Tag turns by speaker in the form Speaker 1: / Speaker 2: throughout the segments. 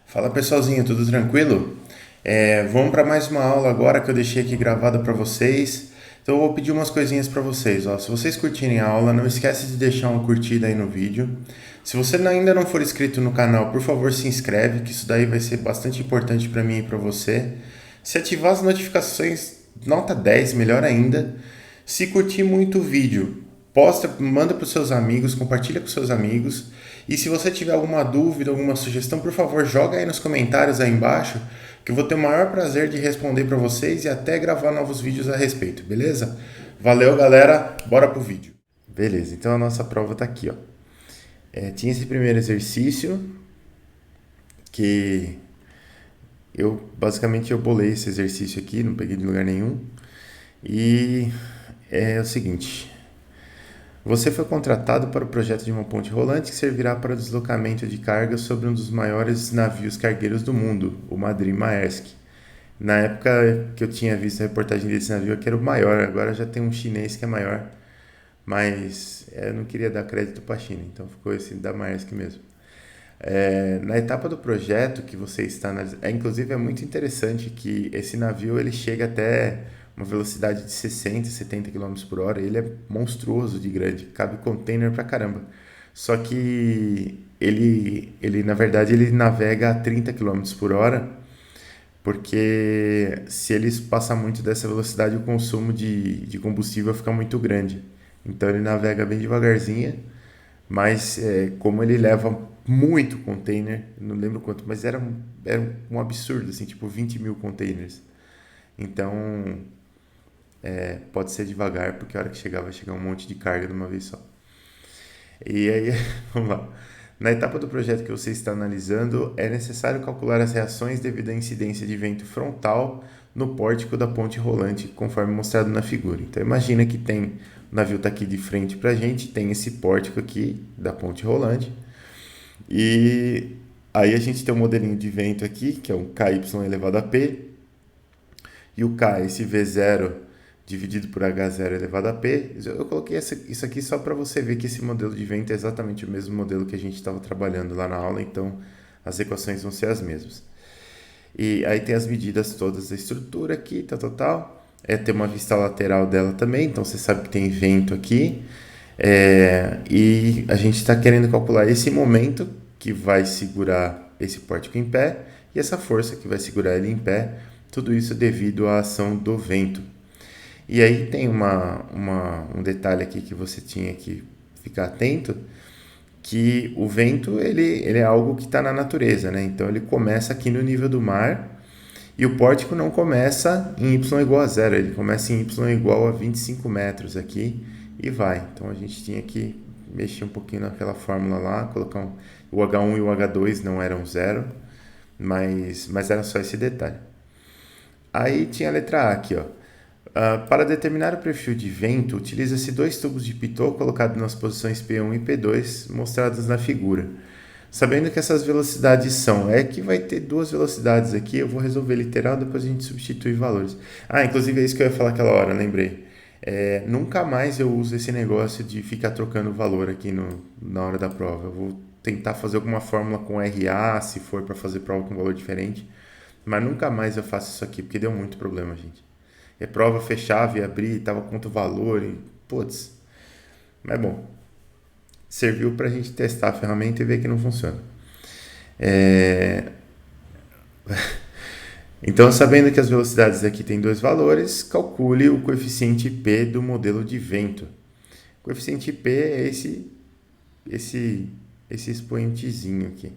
Speaker 1: Fala pessoalzinho, tudo tranquilo? Vamos para mais uma aula agora que eu deixei aqui gravada para vocês. Então eu vou pedir umas coisinhas para vocês. Ó. Se vocês curtirem a aula, não esquece de deixar uma curtida aí no vídeo. Se você ainda não for inscrito no canal, por favor se inscreve, que isso daí vai ser bastante importante para mim e para você. Se ativar as notificações, nota 10, melhor ainda. Se curtir muito o vídeo, posta, manda para os seus amigos, compartilha com seus amigos. E se você tiver alguma dúvida, alguma sugestão, por favor, joga aí nos comentários aí embaixo, que eu vou ter o maior prazer de responder para vocês e até gravar novos vídeos a respeito, beleza? Valeu, galera, bora pro vídeo. Beleza, então a nossa prova tá aqui, ó. Tinha esse primeiro exercício que basicamente eu bolei esse exercício aqui, não peguei de lugar nenhum. E é o seguinte: você foi contratado para o projeto de uma ponte rolante que servirá para o deslocamento de carga sobre um dos maiores navios cargueiros do mundo, o Madrid Maersk. Na época que eu tinha visto a reportagem desse navio, que era o maior, agora já tem um chinês que é maior, mas eu não queria dar crédito para a China, então ficou esse da Maersk mesmo. Na etapa do projeto que você está analisando, inclusive é muito interessante que esse navio ele chega até uma velocidade de 60, 70 quilômetros por hora, ele é monstruoso de grande, cabe container pra caramba. Só que ele na verdade ele navega a 30 quilômetros por hora, porque se eles passar muito dessa velocidade o consumo de combustível fica muito grande. Então ele navega bem devagarzinho, mas como ele leva muito container, não lembro quanto, mas era um absurdo, assim, tipo 20 mil containers. Então, pode ser devagar, porque a hora que chegar vai chegar um monte de carga de uma vez só. E aí, vamos lá. Na etapa do projeto que você está analisando, é necessário calcular as reações devido à incidência de vento frontal no pórtico da ponte rolante, conforme mostrado na figura. Então, imagina que o navio está aqui de frente para a gente, tem esse pórtico aqui da ponte rolante, e aí a gente tem um modelinho de vento aqui, que é um KY elevado a P, e o K, esse V0 dividido por H0 elevado a P. Eu coloquei isso aqui só para você ver que esse modelo de vento é exatamente o mesmo modelo que a gente estava trabalhando lá na aula, então as equações vão ser as mesmas. E aí tem as medidas todas da estrutura aqui, tal, tal, tal. Tem uma vista lateral dela também, então você sabe que tem vento aqui. E a gente está querendo calcular esse momento que vai segurar esse pórtico em pé e essa força que vai segurar ele em pé, tudo isso devido à ação do vento. E aí tem um detalhe aqui que você tinha que ficar atento, que o vento ele é algo que está na natureza, né? Então ele começa aqui no nível do mar e o pórtico não começa em y igual a zero, ele começa em y igual a 25 metros aqui e vai. Então a gente tinha que mexer um pouquinho naquela fórmula lá, colocar o H1 e o H2 não eram zero, mas era só esse detalhe. Aí tinha a letra A aqui, ó. Para determinar o perfil de vento, utiliza-se dois tubos de pitot colocados nas posições P1 e P2 mostradas na figura. Sabendo que essas velocidades é que vai ter duas velocidades aqui, eu vou resolver literal, depois a gente substitui valores. Inclusive é isso que eu ia falar aquela hora, lembrei. Nunca mais eu uso esse negócio de ficar trocando valor aqui na hora da prova. Eu vou tentar fazer alguma fórmula com RA, se for para fazer prova com valor diferente, mas nunca mais eu faço isso aqui, porque deu muito problema, gente. Prova fechava e abria, tava quanto valor e putz. Mas bom, serviu para a gente testar a ferramenta e ver que não funciona. Então, sabendo que as velocidades aqui têm dois valores, calcule o coeficiente P do modelo de vento. O coeficiente P é esse expoentezinho aqui,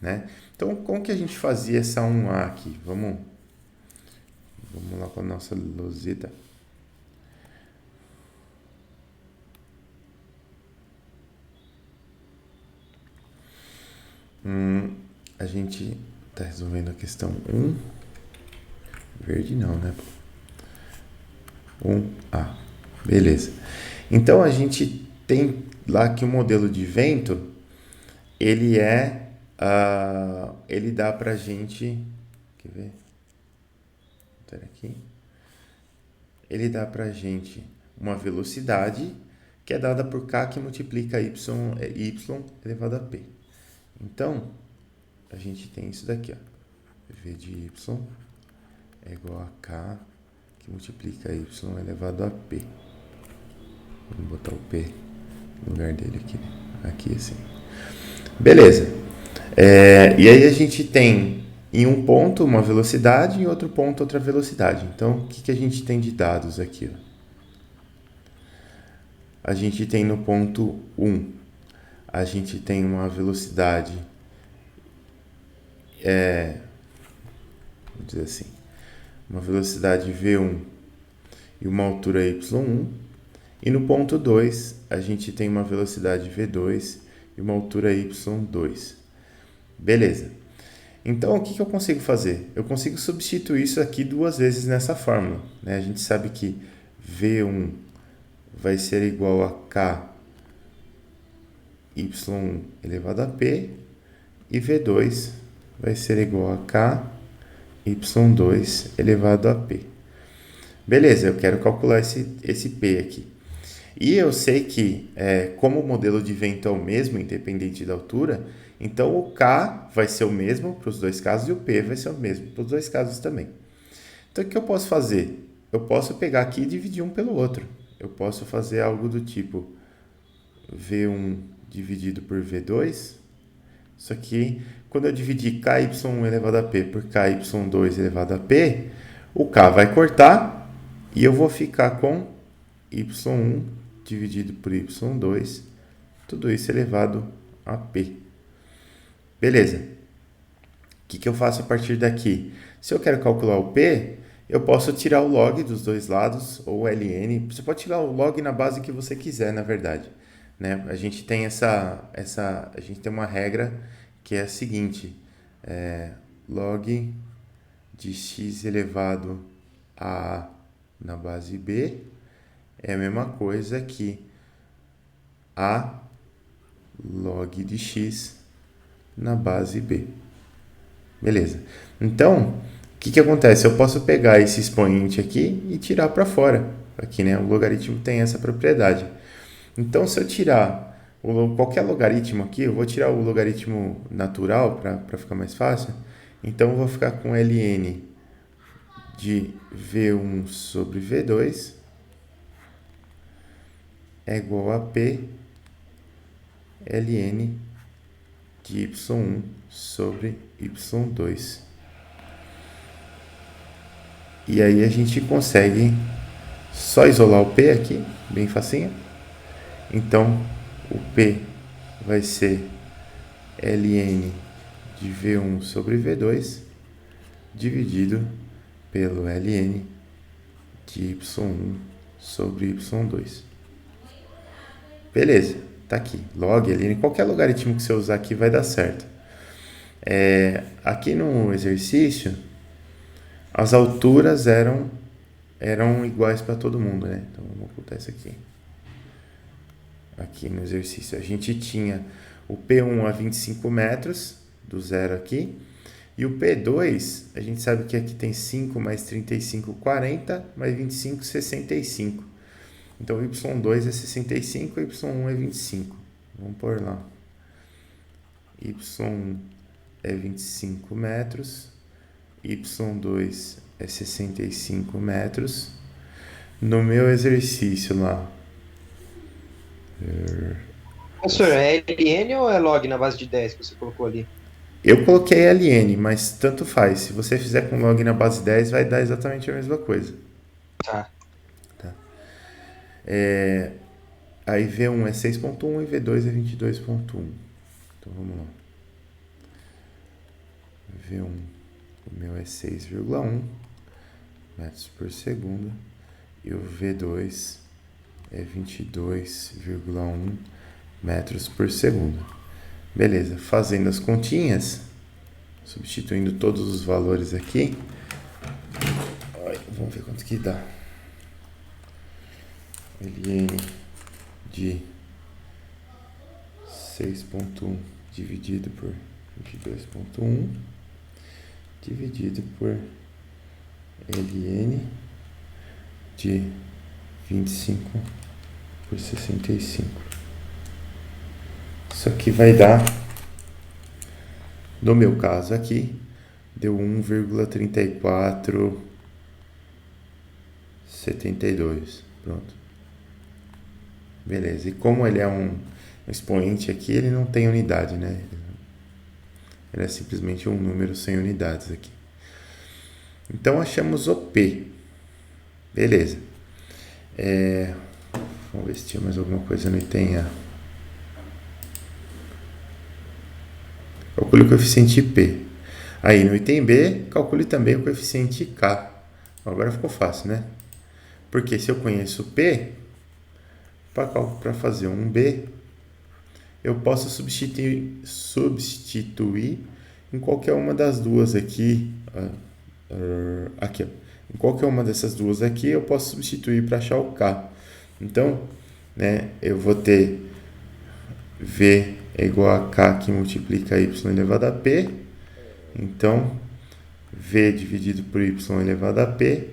Speaker 1: né? Então, como que a gente fazia essa 1A aqui? Vamos lá com a nossa loseta. A gente está resolvendo a questão 1. Verde não, né? 1A. Beleza. Então a gente tem lá que o modelo de vento ele ele dá pra gente, quer ver? Aqui. Ele dá pra gente uma velocidade que é dada por k que multiplica y elevado a p. Então, a gente tem isso daqui, ó. V de y é igual a k, que multiplica y elevado a p. Vamos botar o p no lugar dele aqui. Aqui assim. Beleza. E aí a gente tem em um ponto uma velocidade e em outro ponto outra velocidade. Então, o que a gente tem de dados aqui? Ó? A gente tem no ponto 1, a gente tem uma velocidade, vamos dizer assim, uma velocidade V1 e uma altura Y1. E no ponto 2, a gente tem uma velocidade V2 e uma altura Y2. Beleza. Então, o que eu consigo fazer? Eu consigo substituir isso aqui duas vezes nessa fórmula, né? A gente sabe que V1 vai ser igual a K Y1 elevado a P e V2 vai ser igual a K Y2 elevado a P. Beleza, eu quero calcular esse P aqui. E eu sei que, como o modelo de vento é o mesmo, independente da altura, então o K vai ser o mesmo para os dois casos e o P vai ser o mesmo para os dois casos também. Então, o que eu posso fazer? Eu posso pegar aqui e dividir um pelo outro. Eu posso fazer algo do tipo V1 dividido por V2. Isso aqui, quando eu dividir KY1 elevado a P por KY2 elevado a P, o K vai cortar e eu vou ficar com Y1 dividido por Y2, tudo isso elevado a P. Beleza. O que eu faço a partir daqui? Se eu quero calcular o P, eu posso tirar o log dos dois lados, ou ln. Você pode tirar o log na base que você quiser, na verdade. Né? A gente tem a gente tem uma regra que é a seguinte: log de x elevado a na base b é a mesma coisa que a log de x na base b. Beleza. Então, o que acontece? Eu posso pegar esse expoente aqui e tirar para fora. Aqui, né? O logaritmo tem essa propriedade. Então, se eu tirar qualquer logaritmo aqui, eu vou tirar o logaritmo natural para ficar mais fácil. Então, eu vou ficar com ln de V1 sobre V2 é igual a P ln de Y1 sobre Y2. E aí a gente consegue só isolar o P aqui, bem facinho. Então, o P vai ser ln de V1 sobre V2 dividido pelo ln de Y1 sobre Y2. Beleza, tá aqui. Log, ln, qualquer logaritmo que você usar aqui vai dar certo. Aqui no exercício, as alturas eram iguais para todo mundo, né? Então, vamos ocultar isso aqui. Aqui no exercício, a gente tinha o P1 a 25 metros, do zero aqui, e o P2, a gente sabe que aqui tem 5 mais 35, 40, mais 25, 65. Então, o Y2 é 65, o Y1 é 25. Vamos pôr lá. Y1 é 25 metros, Y2 é 65 metros. No meu exercício lá.
Speaker 2: Professor, é ln ou é log na base de 10 que você colocou ali?
Speaker 1: Eu coloquei ln, mas tanto faz. Se você fizer com log na base 10, vai dar exatamente a mesma coisa.
Speaker 2: Tá.
Speaker 1: Aí V1 é 6.1 e V2 é 22.1. Então vamos lá. V1, o meu é 6,1 metros por segundo. E o V2 é 22,1 metros por segundo. Beleza, fazendo as continhas, substituindo todos os valores aqui. Vamos ver quanto que dá. ln de 6.1 dividido por 22.1 dividido por ln de 25 por 65. Isso aqui vai dar No meu caso aqui, deu 1,3472. Pronto. Beleza. E como ele é um expoente aqui, ele não tem unidade, né? Ele é simplesmente um número sem unidades aqui. Então achamos o P. Beleza. Vamos ver se tinha mais alguma coisa no item A. Calcule o coeficiente P. Aí no item B, calcule também o coeficiente K. Agora ficou fácil, né? Porque se eu conheço P, para fazer um B, eu posso substituir em qualquer uma das duas aqui. Aqui, ó. Em qualquer uma dessas duas aqui, eu posso substituir para achar o K. Então, né, eu vou ter V é igual a K que multiplica Y elevado a P. Então, V dividido por Y elevado a P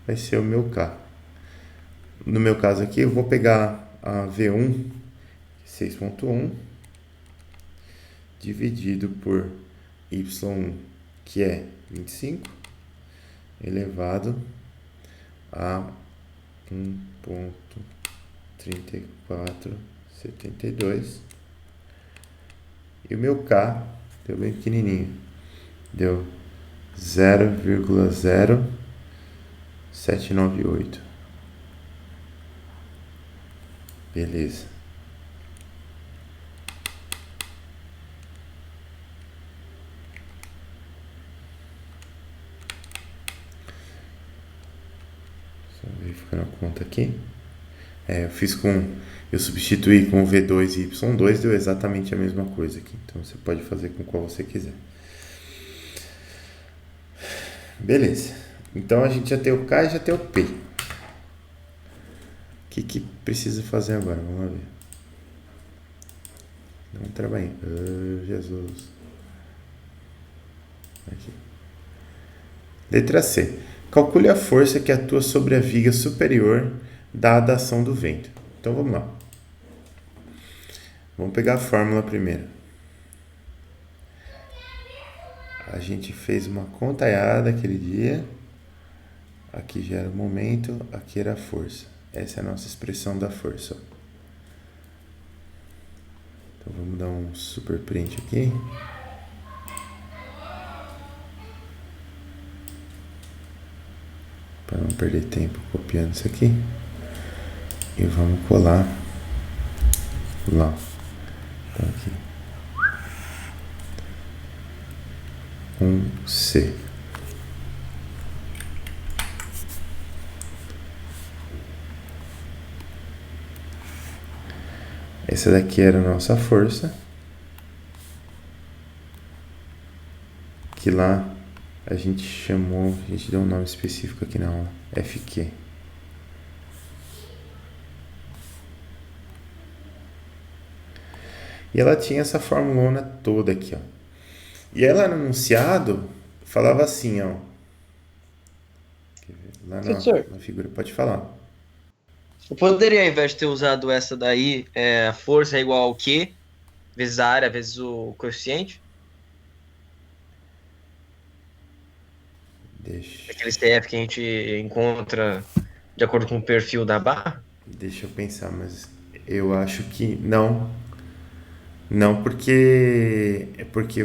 Speaker 1: vai ser o meu K. No meu caso aqui, eu vou pegar a V1, 6.1, dividido por Y1, que é 25, elevado a 1,3472. E o meu K deu bem pequenininho. Deu 0,0798. Beleza. Só verificando a conta aqui. Eu substituí com o V2 e Y2, deu exatamente a mesma coisa aqui. Então você pode fazer com qual você quiser. Beleza. Então a gente já tem o K e já tem o P. O que precisa fazer agora? Vamos lá ver. Dá um trabalhinho. Jesus. Aqui. Letra C. Calcule a força que atua sobre a viga superior dada a ação do vento. Então vamos lá. Vamos pegar a fórmula primeiro. A gente fez uma contaiada aquele dia. Aqui já era o momento, aqui era a força. Essa é a nossa expressão da força. Então vamos dar um super print aqui. Para não perder tempo copiando isso aqui. E vamos colar lá. Então aqui. 1C. Essa daqui era a nossa força. Que lá a gente chamou, a gente deu um nome específico aqui na aula, FQ. E ela tinha essa formulona toda aqui, ó. E ela no enunciado falava assim, ó. Lá na figura, pode falar.
Speaker 2: Eu poderia, ao invés de ter usado essa daí, a força é igual ao Q, vezes a área, vezes o coeficiente? Aquele CF que a gente encontra de acordo com o perfil da barra?
Speaker 1: Deixa eu pensar, mas eu acho que não. Não, porque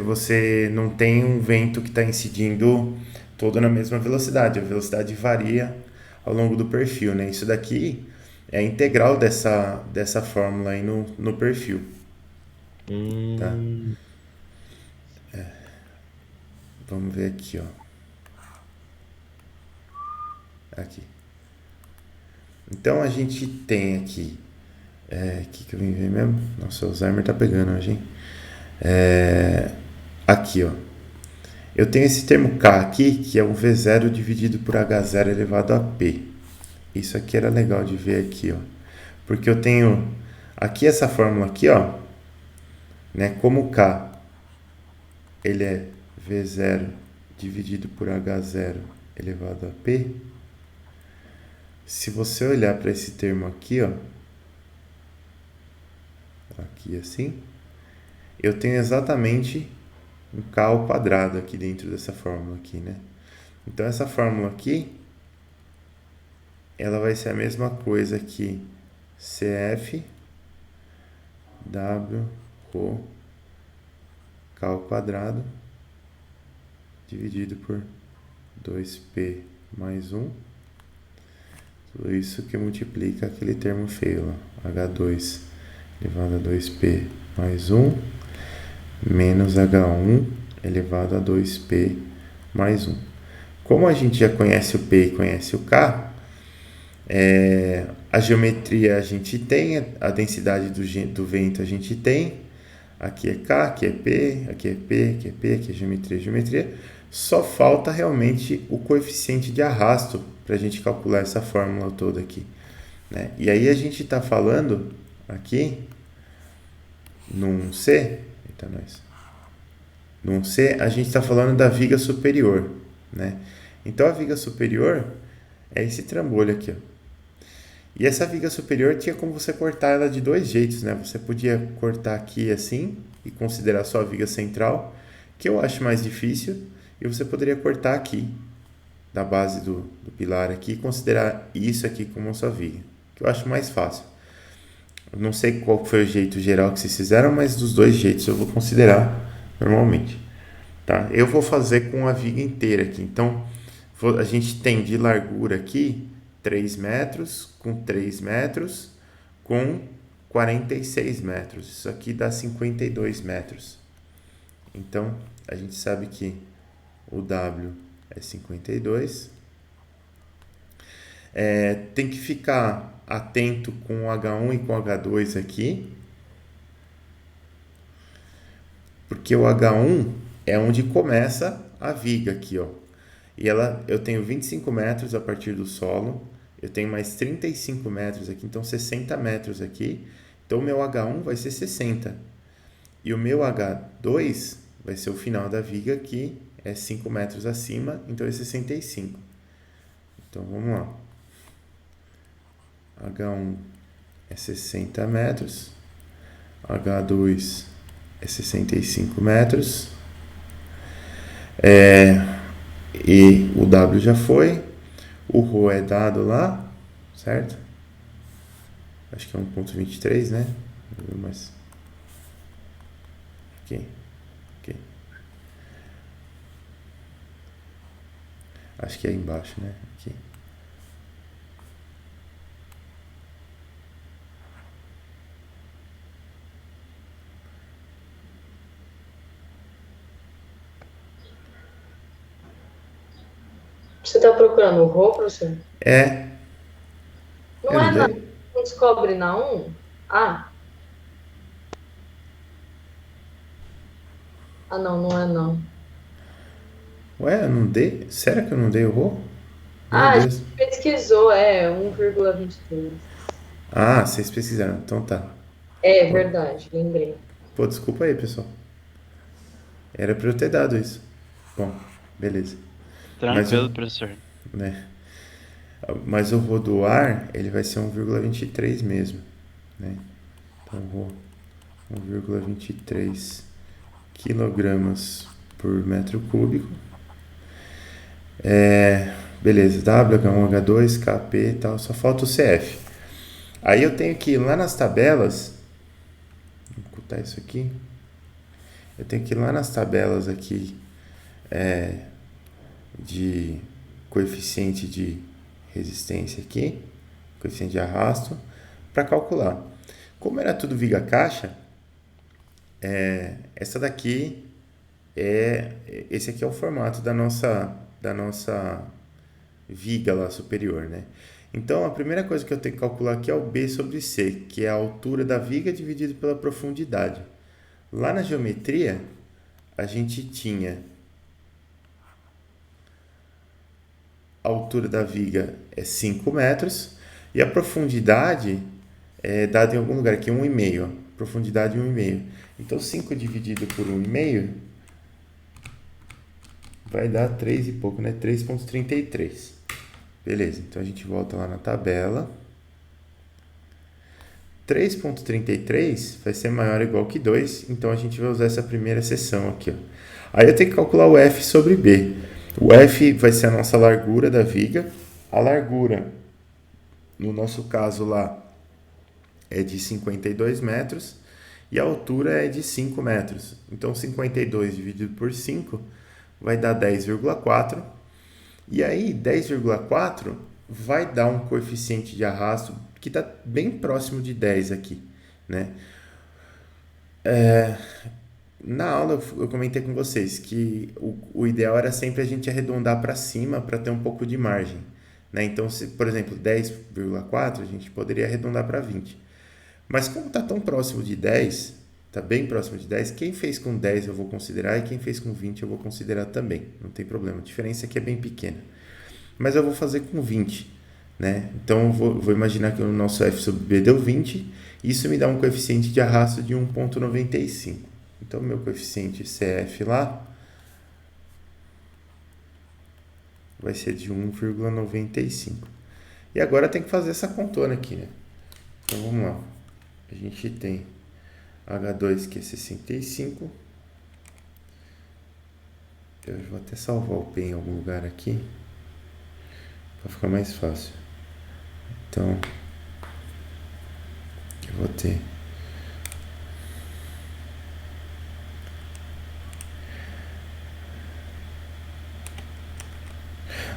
Speaker 1: você não tem um vento que está incidindo todo na mesma velocidade. A velocidade varia ao longo do perfil, né? Isso daqui é a integral dessa fórmula aí no perfil. Tá? Vamos ver aqui, ó. Aqui. Então a gente tem aqui. Que eu vim ver mesmo? Nossa, o Alzheimer tá pegando hoje, hein? Aqui, ó. Eu tenho esse termo K aqui, que é o V0 dividido por H0 elevado a P. Isso aqui era legal de ver aqui, ó. Porque eu tenho aqui essa fórmula aqui, ó. Né? Como K, ele é V0 dividido por H0 elevado a P. Se você olhar para esse termo aqui, ó. Aqui assim. Eu tenho exatamente um K ao quadrado aqui dentro dessa fórmula aqui, né? Então essa fórmula aqui, ela vai ser a mesma coisa que CF W rho K ao quadrado dividido por 2P mais 1. Tudo isso que multiplica aquele termo feio lá, H2 elevado a 2P mais 1 menos H1 elevado a 2P mais 1. Como a gente já conhece o P e conhece o K, a geometria a gente tem, a densidade do vento a gente tem, aqui é K, aqui é P, aqui é P, aqui é P, aqui é geometria. Só falta realmente o coeficiente de arrasto para a gente calcular essa fórmula toda aqui, né? E aí a gente está falando aqui num C, eita, num C a gente está falando da viga superior, né? Então a viga superior é esse trambolho aqui, ó. E essa viga superior tinha como você cortar ela de dois jeitos, né? Você podia cortar aqui assim e considerar só a viga central, que eu acho mais difícil, e você poderia cortar aqui, da base do pilar aqui, e considerar isso aqui como sua viga, que eu acho mais fácil. Eu não sei qual foi o jeito geral que vocês fizeram, mas dos dois jeitos eu vou considerar normalmente, tá? Eu vou fazer com a viga inteira aqui, então a gente tem de largura aqui 3 metros, com 3 metros, com 46 metros. Isso aqui dá 52 metros. Então, a gente sabe que o W é 52. Tem que ficar atento com o H1 e com o H2 aqui, porque o H1 é onde começa a viga aqui, ó. E eu tenho 25 metros a partir do solo, eu tenho mais 35 metros aqui, então 60 metros aqui. Então o meu H1 vai ser 60. E o meu H2 vai ser o final da viga, que é 5 metros acima, então é 65. Então vamos lá. H1 é 60 metros, H2 é 65 metros, e o W já foi, o ρ é dado lá, certo? Acho que é 1,23, né? Mas aqui. Acho que é embaixo, né? Aqui.
Speaker 3: Você tá procurando o rho, professor? Não
Speaker 1: Eu não
Speaker 3: é não.
Speaker 1: dei?
Speaker 3: Não descobre na 1? Não, não é não.
Speaker 1: Ué, eu não dei? Sério que eu não dei o rho? Meu
Speaker 3: A
Speaker 1: Deus.
Speaker 3: gente pesquisou, 1,23.
Speaker 1: Ah, vocês pesquisaram. Então tá.
Speaker 3: É
Speaker 1: Pô,
Speaker 3: verdade, lembrei.
Speaker 1: desculpa aí, pessoal. Era pra eu ter dado isso. Bom, beleza. Mas
Speaker 4: Tranquilo, professor.
Speaker 1: né? Mas o rho do ar, ele vai ser 1,23 mesmo, né? Então, rho 1,23 quilogramas por metro cúbico. Beleza, W, H1, H2, KP e tal, só falta o CF. Aí eu tenho que ir lá nas tabelas, vou ocultar isso aqui, eu tenho que ir lá nas tabelas aqui de coeficiente de resistência aqui, coeficiente de arrasto, para calcular. Como era tudo viga caixa, essa daqui esse aqui é o formato da nossa viga lá superior, né? Então a primeira coisa que eu tenho que calcular aqui é o B sobre C, que é a altura da viga dividido pela profundidade. Lá na geometria, a gente tinha a altura da viga é 5 metros e a profundidade é dada em algum lugar aqui, 1,5. Profundidade 1,5. Então 5 dividido por 1,5 vai dar 3 e pouco, né? 3,33. Beleza, então a gente volta lá na tabela. 3,33 vai ser maior ou igual que 2, então a gente vai usar essa primeira seção aqui, ó. Aí eu tenho que calcular o F sobre B. O F vai ser a nossa largura da viga. A largura, no nosso caso lá, é de 52 metros e a altura é de 5 metros. Então 52 dividido por 5 vai dar 10,4. E aí 10,4 vai dar um coeficiente de arrasto que está bem próximo de 10 aqui, né? Na aula eu comentei com vocês que o ideal era sempre a gente arredondar para cima para ter um pouco de margem, né? Então, se, por exemplo, 10,4 a gente poderia arredondar para 20. Mas como está tão próximo de 10, está bem próximo de 10, quem fez com 10 eu vou considerar e quem fez com 20 eu vou considerar também. Não tem problema, a diferença aqui é bem pequena. Mas eu vou fazer com 20, né? Então eu vou imaginar que o nosso F sobre B deu 20, isso me dá um coeficiente de arrasto de 1,95. Então, meu coeficiente CF lá vai ser de 1,95. E agora tem que fazer essa contona aqui, né? Então, vamos lá. A gente tem H2 que é 65. Eu vou até salvar o P em algum lugar aqui para ficar mais fácil. Então, eu vou ter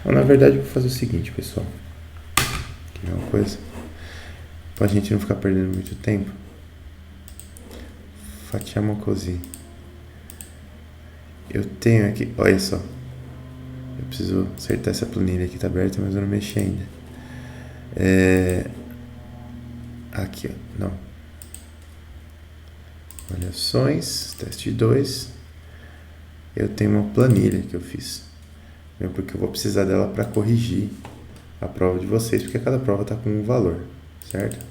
Speaker 1: na verdade, eu vou fazer o seguinte, pessoal. Que é uma coisa. Pra gente não ficar perdendo muito tempo. Facciamo così. Eu tenho aqui. Olha só. Eu preciso acertar essa planilha aqui, tá aberta, mas eu não mexi ainda. Aqui, ó. Não. Avaliações. Teste 2. Eu tenho uma planilha que eu fiz. Porque eu vou precisar dela para corrigir a prova de vocês, porque cada prova está com um valor, certo?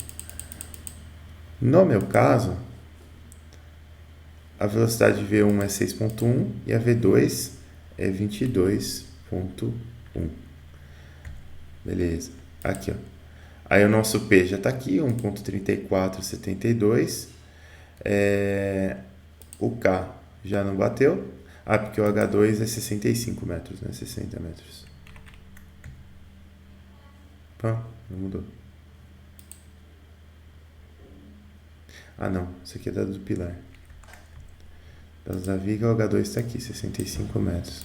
Speaker 1: No meu caso, a velocidade de V1 é 6,1 e a V2 é 22,1. Beleza. Aqui, ó. Aí o nosso P já está aqui, 1,3472. O K já não bateu. Porque o H2 é 65 metros, né? 60 metros. Pã, não mudou. Não. Isso aqui é dado do pilar. Dados da viga, o H2 está aqui, 65 metros.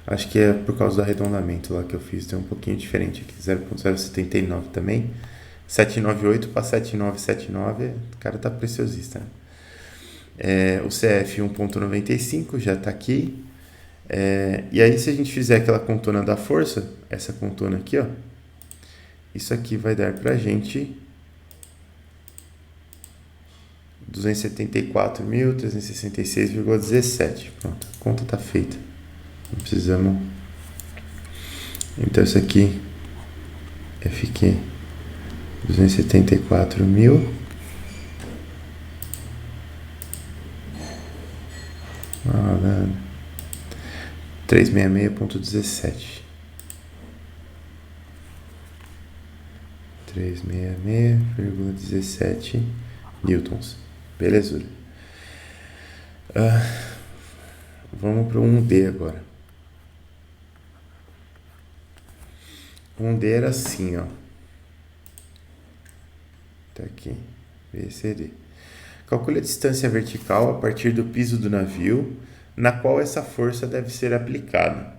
Speaker 1: Acho que é por causa do arredondamento lá que eu fiz. Tem um pouquinho diferente aqui. 0,079 também. 798 para 7979, o cara tá preciosista, né? O CF 1,95 já tá aqui. E aí, se a gente fizer aquela contona da força, essa contona aqui, ó, isso aqui vai dar pra gente 274.366,17. Pronto, a conta tá feita. Não precisamos. Então, isso aqui é FQ 274.000 366,17 366,17 newtons. Beleza. Vamos para o 1D agora. 1D era assim, ó. Tá aqui, B, C, D. Calcule a distância vertical a partir do piso do navio, na qual essa força deve ser aplicada.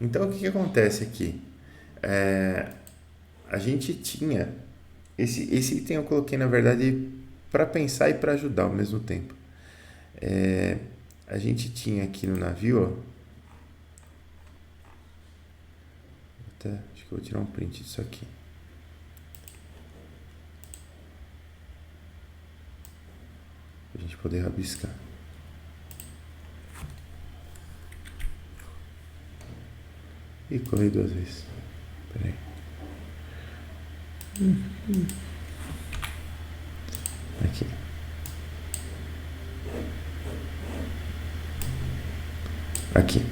Speaker 1: Então, o que acontece aqui? A gente tinha... Esse item eu coloquei, na verdade, para pensar e para ajudar ao mesmo tempo. A gente tinha aqui no navio, ó, acho que eu vou tirar um print disso aqui. Pra gente poder rabiscar. E colei 2 vezes. Pera aí. Aqui. Aqui.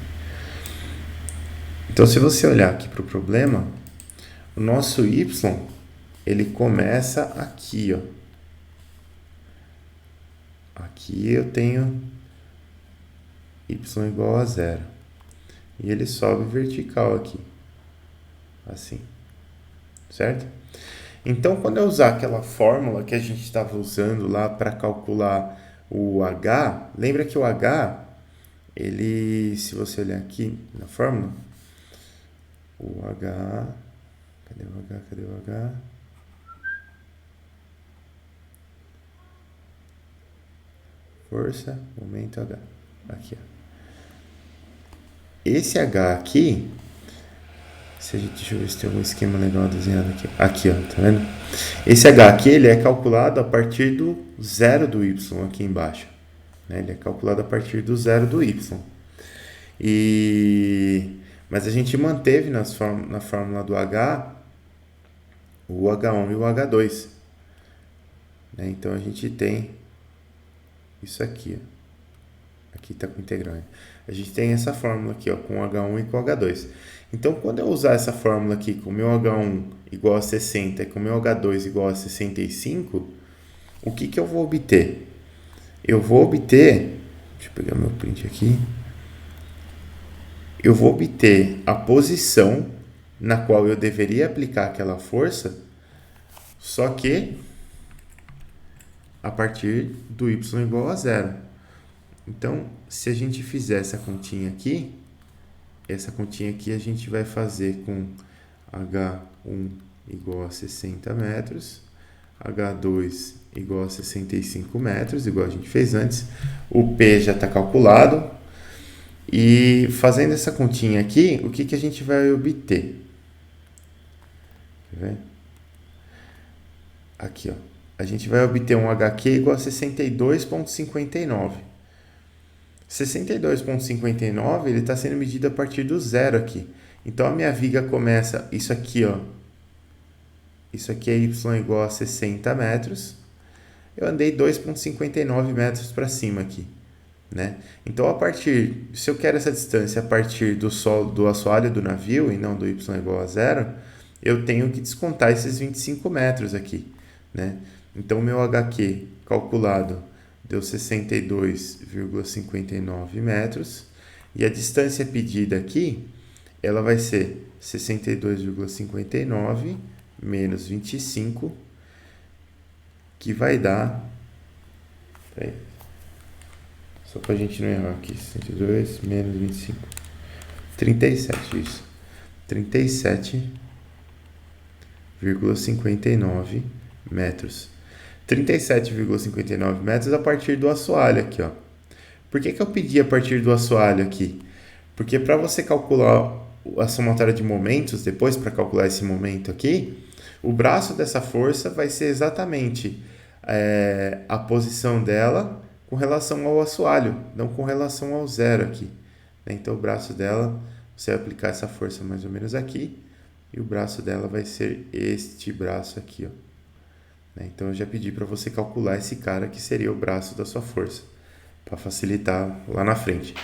Speaker 1: Então, se você olhar aqui para o problema, o nosso y, ele começa aqui, ó. Aqui eu tenho y igual a zero. E ele sobe vertical aqui. Assim. Certo? Então, quando eu usar aquela fórmula que a gente estava usando lá para calcular o h, lembra que o h, ele, se você olhar aqui na fórmula, o h, cadê o h, cadê o h? Força, momento h. Aqui, ó. Esse h aqui, deixa eu ver se tem algum esquema legal desenhado aqui. Aqui, ó, tá vendo? Esse h aqui, ele é calculado a partir do zero do y aqui embaixo. Né? Ele é calculado a partir do zero do y. Mas a gente manteve na fórmula do h o h1 e o h2. Né? Então a gente tem isso aqui. Ó. Aqui está com integral. A gente tem essa fórmula aqui, ó, com h1 e com h2. Então, quando eu usar essa fórmula aqui com o meu h1 igual a 60 e com o meu h2 igual a 65, o que eu vou obter? Eu vou obter, deixa eu pegar meu print aqui, eu vou obter a posição na qual eu deveria aplicar aquela força, só que a partir do y igual a zero. Então, se a gente fizer essa continha aqui a gente vai fazer com H1 igual a 60 metros, H2 igual a 65 metros, igual a gente fez antes. O P já está calculado. E fazendo essa continha aqui, o que a gente vai obter? Quer ver? Aqui, ó. A gente vai obter um HQ igual a 62,59. 62,59 ele está sendo medido a partir do zero aqui. Então a minha viga começa, isso aqui, ó. Isso aqui é y igual a 60 metros. Eu andei 2,59 metros para cima aqui, né? Então se eu quero essa distância a partir do assoalho do navio e não do y igual a zero, eu tenho que descontar esses 25 metros aqui, né? Então o meu HQ calculado deu 62,59 metros. E a distância pedida aqui, ela vai ser 62,59 menos 25, que vai dar... Só para a gente não errar aqui. 62 menos 25. 37, isso. 37,59 metros. 37,59 metros a partir do assoalho aqui, ó. Por que eu pedi a partir do assoalho aqui? Porque para você calcular a somatória de momentos, depois para calcular esse momento aqui, o braço dessa força vai ser exatamente a posição dela com relação ao assoalho, não com relação ao zero aqui. Então o braço dela, você vai aplicar essa força mais ou menos aqui, e o braço dela vai ser este braço aqui, ó. Então eu já pedi para você calcular esse cara que seria o braço da sua força, para facilitar lá na frente.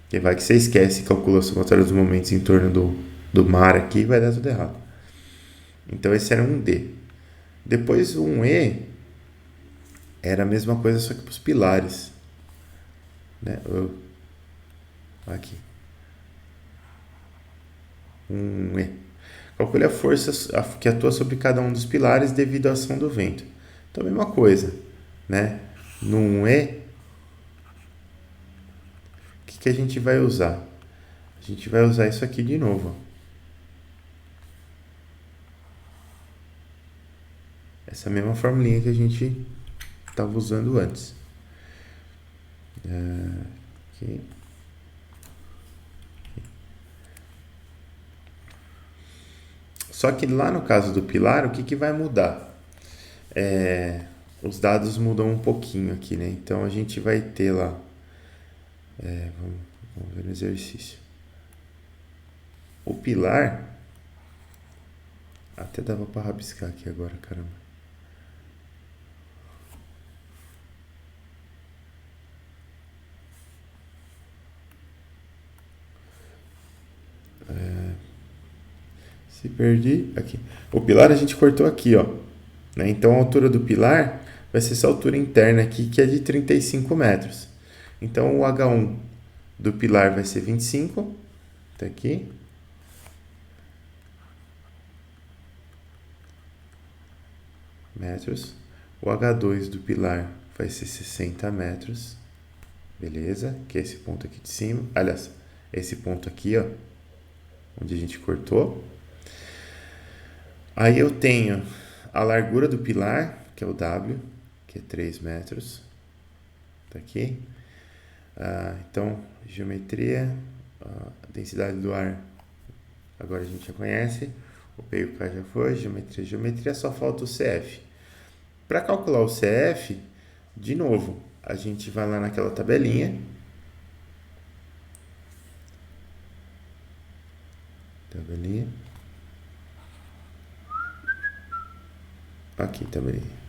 Speaker 1: Porque vai que você esquece e calcula a somatória dos momentos em torno do mar aqui e vai dar tudo errado. Então esse era um D. Depois o 1E era a mesma coisa, só que para os pilares. Né? Aqui. 1E. Calcule a força que atua sobre cada um dos pilares devido à ação do vento. Então, a mesma coisa, né? No 1E, o que a gente vai usar? A gente vai usar isso aqui de novo. Ó. Essa mesma formulinha que a gente estava usando antes. Aqui. Só que lá no caso do pilar, o que vai mudar? Os dados mudam um pouquinho aqui, né? Então a gente vai ter lá. Vamos ver no exercício. O pilar. Até dava para rabiscar aqui agora, caramba. Se perdi, aqui. O pilar a gente cortou aqui, ó. Né? Então a altura do pilar vai ser essa altura interna aqui, que é de 35 metros. Então, o H1 do pilar vai ser 25, tá aqui. Metros. O H2 do pilar vai ser 60 metros. Beleza? Que é esse ponto aqui de cima. Aliás, esse ponto aqui, ó, onde a gente cortou. Aí eu tenho a largura do pilar, que é o W, que é 3 metros. Tá aqui. Então, geometria, a densidade do ar, agora a gente já conhece. O P e o K já foi. Geometria, só falta o CF. Para calcular o CF, de novo, a gente vai lá naquela tabelinha. Aqui, tabelinha.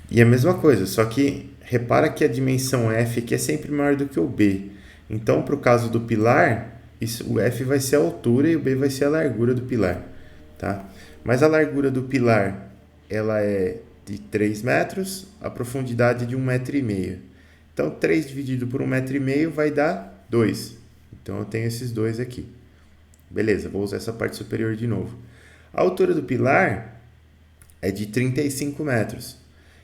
Speaker 1: E a mesma coisa, só que repara que a dimensão F aqui é sempre maior do que o B. Então, para o caso do pilar, o F vai ser a altura e o B vai ser a largura do pilar. Tá? Mas a largura do pilar, ela é de 3 metros, a profundidade de 1,5 m. Então, 3 dividido por 1,5 m vai dar 2. Então, eu tenho esses dois aqui. Beleza, vou usar essa parte superior de novo. A altura do pilar é de 35 metros.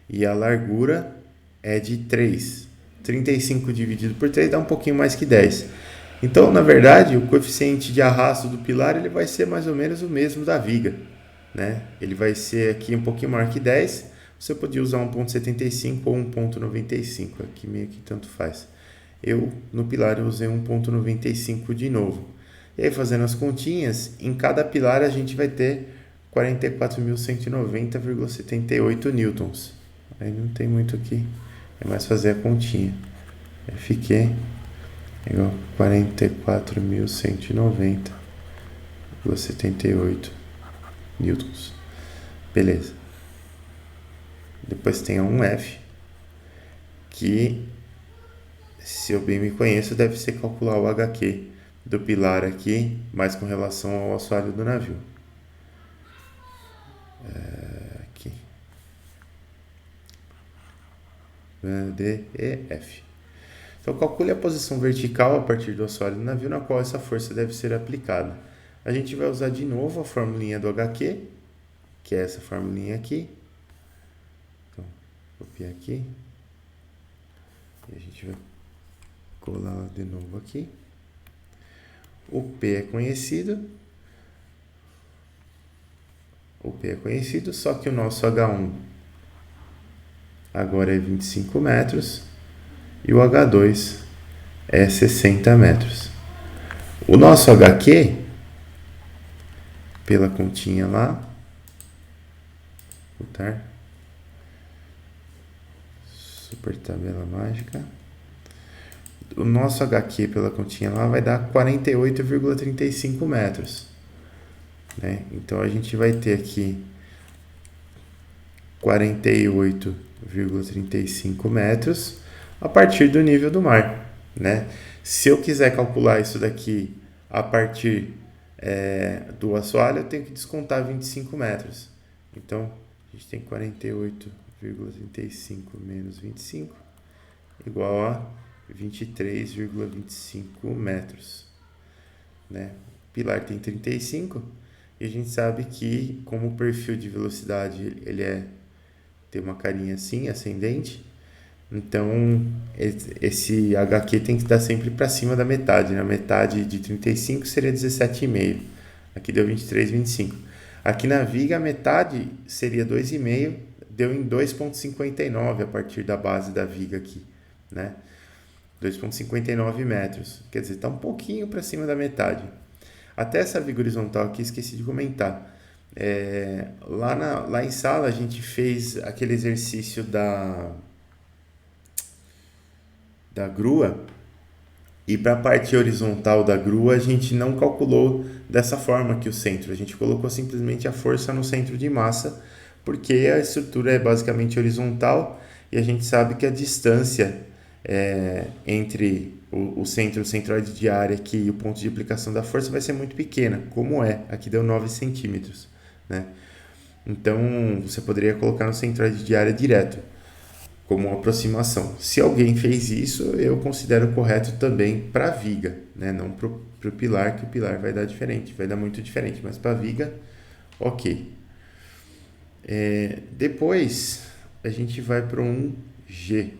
Speaker 1: E a largura é de 3. 35 dividido por 3 dá um pouquinho mais que 10. Então, na verdade, o coeficiente de arrasto do pilar ele vai ser mais ou menos o mesmo da viga. Né? Ele vai ser aqui um pouquinho maior que 10. Você podia usar 1,75 ou 1,95. Aqui meio que tanto faz. No pilar, eu usei 1,95 de novo. E aí, fazendo as continhas, em cada pilar a gente vai ter 44.190,78 newtons. Aí não tem muito aqui, é mais fazer a continha. FQ é igual a 44.190,78 newtons. Beleza. Depois tem a 1F, que, se eu bem me conheço, deve ser calcular o HQ do pilar aqui, mas com relação ao assoalho do navio. Aqui. D, E, F. Então, calcule a posição vertical a partir do assoalho do navio na qual essa força deve ser aplicada. A gente vai usar de novo a formulinha do HQ, que é essa formulinha aqui. Então, copiar aqui. E a gente vai colar de novo aqui. O P é conhecido. Só que o nosso H1 agora é 25 metros e o H2 é 60 metros. O nosso HQ, pela continha lá, botar super tabela mágica. O nosso HQ pela continha lá vai dar 48,35 metros. Né? Então a gente vai ter aqui 48,35 metros a partir do nível do mar. Né? Se eu quiser calcular isso daqui a partir do assoalho, eu tenho que descontar 25 metros. Então a gente tem 48,35 menos 25 igual a 23,25 metros. Né? O pilar tem 35 e a gente sabe que, como o perfil de velocidade ele tem uma carinha assim, ascendente, então esse HQ tem que estar sempre para cima da metade. Na metade de 35 seria 17,5. Aqui deu 23,25. Aqui na viga a metade seria 2,5, deu em 2,59 a partir da base da viga aqui, né? 2,59 metros, quer dizer, está um pouquinho para cima da metade. Até essa viga horizontal aqui, esqueci de comentar. Lá em sala a gente fez aquele exercício da grua, e para a parte horizontal da grua a gente não calculou dessa forma aqui o centro, a gente colocou simplesmente a força no centro de massa, porque a estrutura é basicamente horizontal e a gente sabe que a distância entre o centro centroide de área aqui e o ponto de aplicação da força vai ser muito pequena, como aqui deu 9 centímetros, né? Então, você poderia colocar no centroide de área direto, como uma aproximação. Se alguém fez isso, eu considero correto também para a viga, né? Não para o pilar, que o pilar vai dar diferente, vai dar muito diferente, mas para a viga, ok. Depois, a gente vai para um G.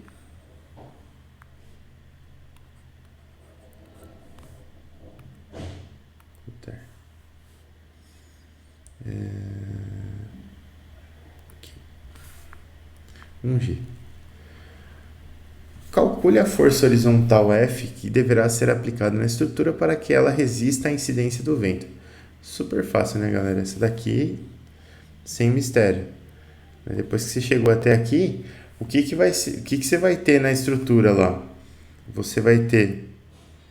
Speaker 1: Um G. Calcule a força horizontal F que deverá ser aplicada na estrutura para que ela resista à incidência do vento. Super fácil, né, galera? Essa daqui, sem mistério. Depois que você chegou até aqui, o que que você vai ter na estrutura lá? Você vai ter,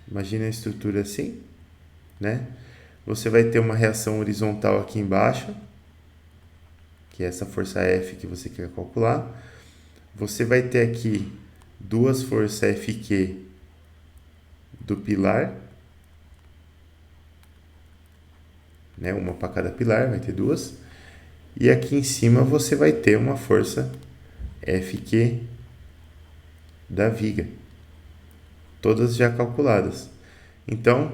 Speaker 1: imagina a estrutura assim, né? Você vai ter uma reação horizontal aqui embaixo, que é essa força F que você quer calcular. Você vai ter aqui duas forças FQ do pilar, né? Uma para cada pilar, vai ter duas. E aqui em cima você vai ter uma força FQ da viga, todas já calculadas. Então,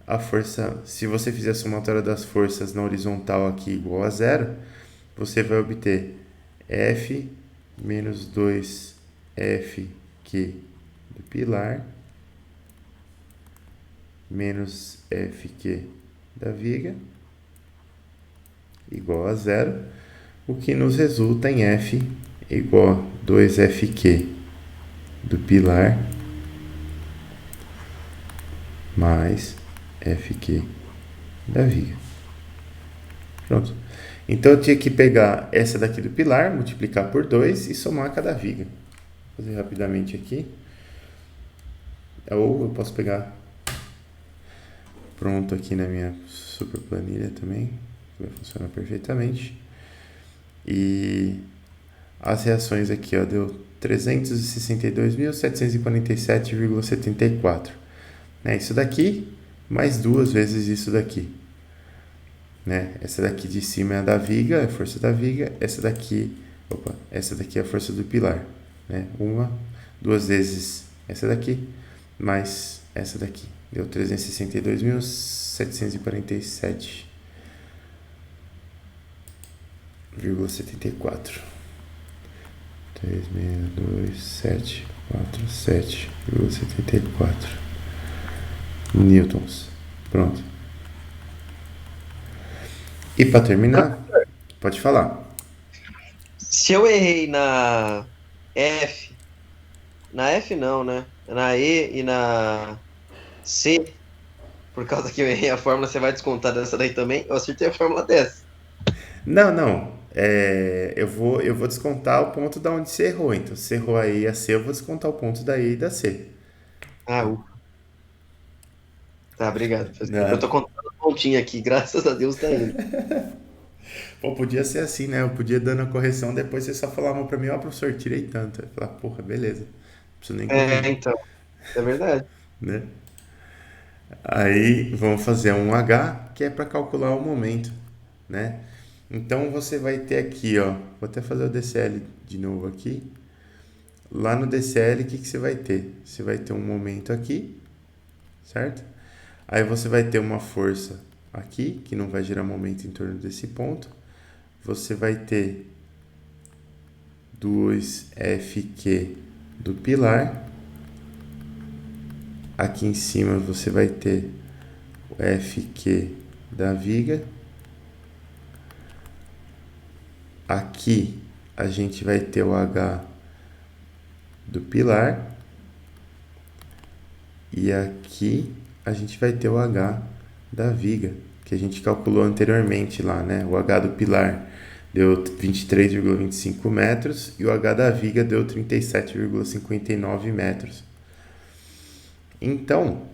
Speaker 1: a força, se você fizer a somatória das forças na horizontal aqui igual a zero, você vai obter F menos 2FQ do pilar menos FQ da viga igual a zero, o que nos resulta em F igual a 2FQ do pilar mais FQ da viga. Pronto. Então eu tinha que pegar essa daqui do pilar, multiplicar por 2 e somar cada viga. Vou fazer rapidamente aqui. Ou eu posso pegar pronto aqui na minha super planilha também, que vai funcionar perfeitamente. E as reações aqui, ó, deu 362.747,74. Né? Isso daqui mais duas vezes isso daqui. Né? Essa daqui de cima é a da viga, é a força da viga. Essa daqui é a força do pilar. Né? Duas vezes essa daqui, mais essa daqui. Deu 362.747,74. 362.747,74 newtons. Pronto. E para terminar, pode falar.
Speaker 2: Se eu errei na F não, né? Na E e na C, por causa que eu errei a fórmula, você vai descontar dessa daí também? Eu acertei a fórmula dessa.
Speaker 1: Não. Eu vou descontar o ponto da onde você errou. Então, se você errou a E e a C, eu vou descontar o ponto da E e da C.
Speaker 2: Ah, tá, obrigado. Eu
Speaker 1: Nada.
Speaker 2: tô contando pontinho aqui, graças a Deus tá indo.
Speaker 1: Pô, podia ser assim, né? Eu podia dando a correção, depois você só falava pra mim, ó, professor, tirei tanto. Eu ia falar, porra, beleza. Não preciso nem corrigir,
Speaker 2: Então, é verdade.
Speaker 1: né? Aí vamos fazer um H, que é para calcular o momento, né? Então você vai ter aqui, ó, vou até fazer o DCL de novo aqui. Lá no DCL, o que você vai ter? Você vai ter um momento aqui, certo? Aí você vai ter uma força aqui, que não vai gerar momento em torno desse ponto. Você vai ter 2FQ do pilar. Aqui em cima você vai ter o FQ da viga. Aqui a gente vai ter o H do pilar. E aqui a gente vai ter o H da viga, que a gente calculou anteriormente lá, né? O H do pilar deu 23,25 metros e o H da viga deu 37,59 metros. Então,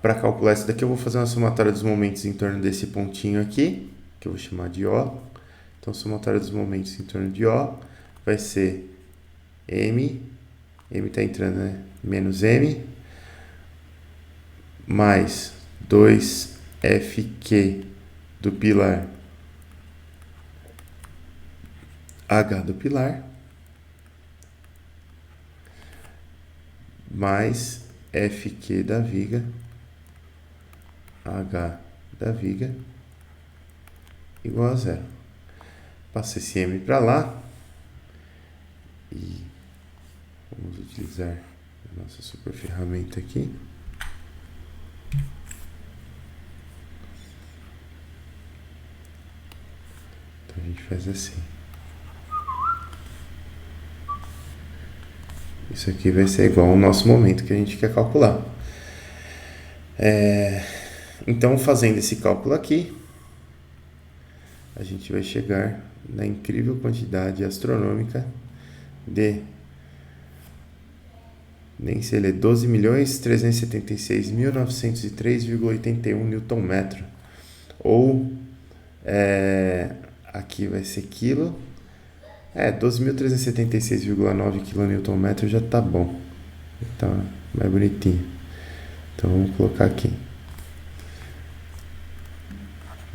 Speaker 1: para calcular isso daqui, eu vou fazer uma somatória dos momentos em torno desse pontinho aqui, que eu vou chamar de O. Então, somatória dos momentos em torno de O vai ser M está entrando, né? Menos M, mais 2 Fq do pilar H do pilar mais Fq da viga H da viga igual a zero. Passa esse M para lá e vamos utilizar a nossa super ferramenta aqui. Então a gente faz assim. Isso aqui vai ser igual ao nosso momento que a gente quer calcular. Então, fazendo esse cálculo aqui, a gente vai chegar na incrível quantidade astronômica de, nem sei ler, 12.376.903,81 Nm. Ou, aqui vai ser quilo. 12.376,9 kNm já tá bom. Tá mais bonitinho. Então vamos colocar aqui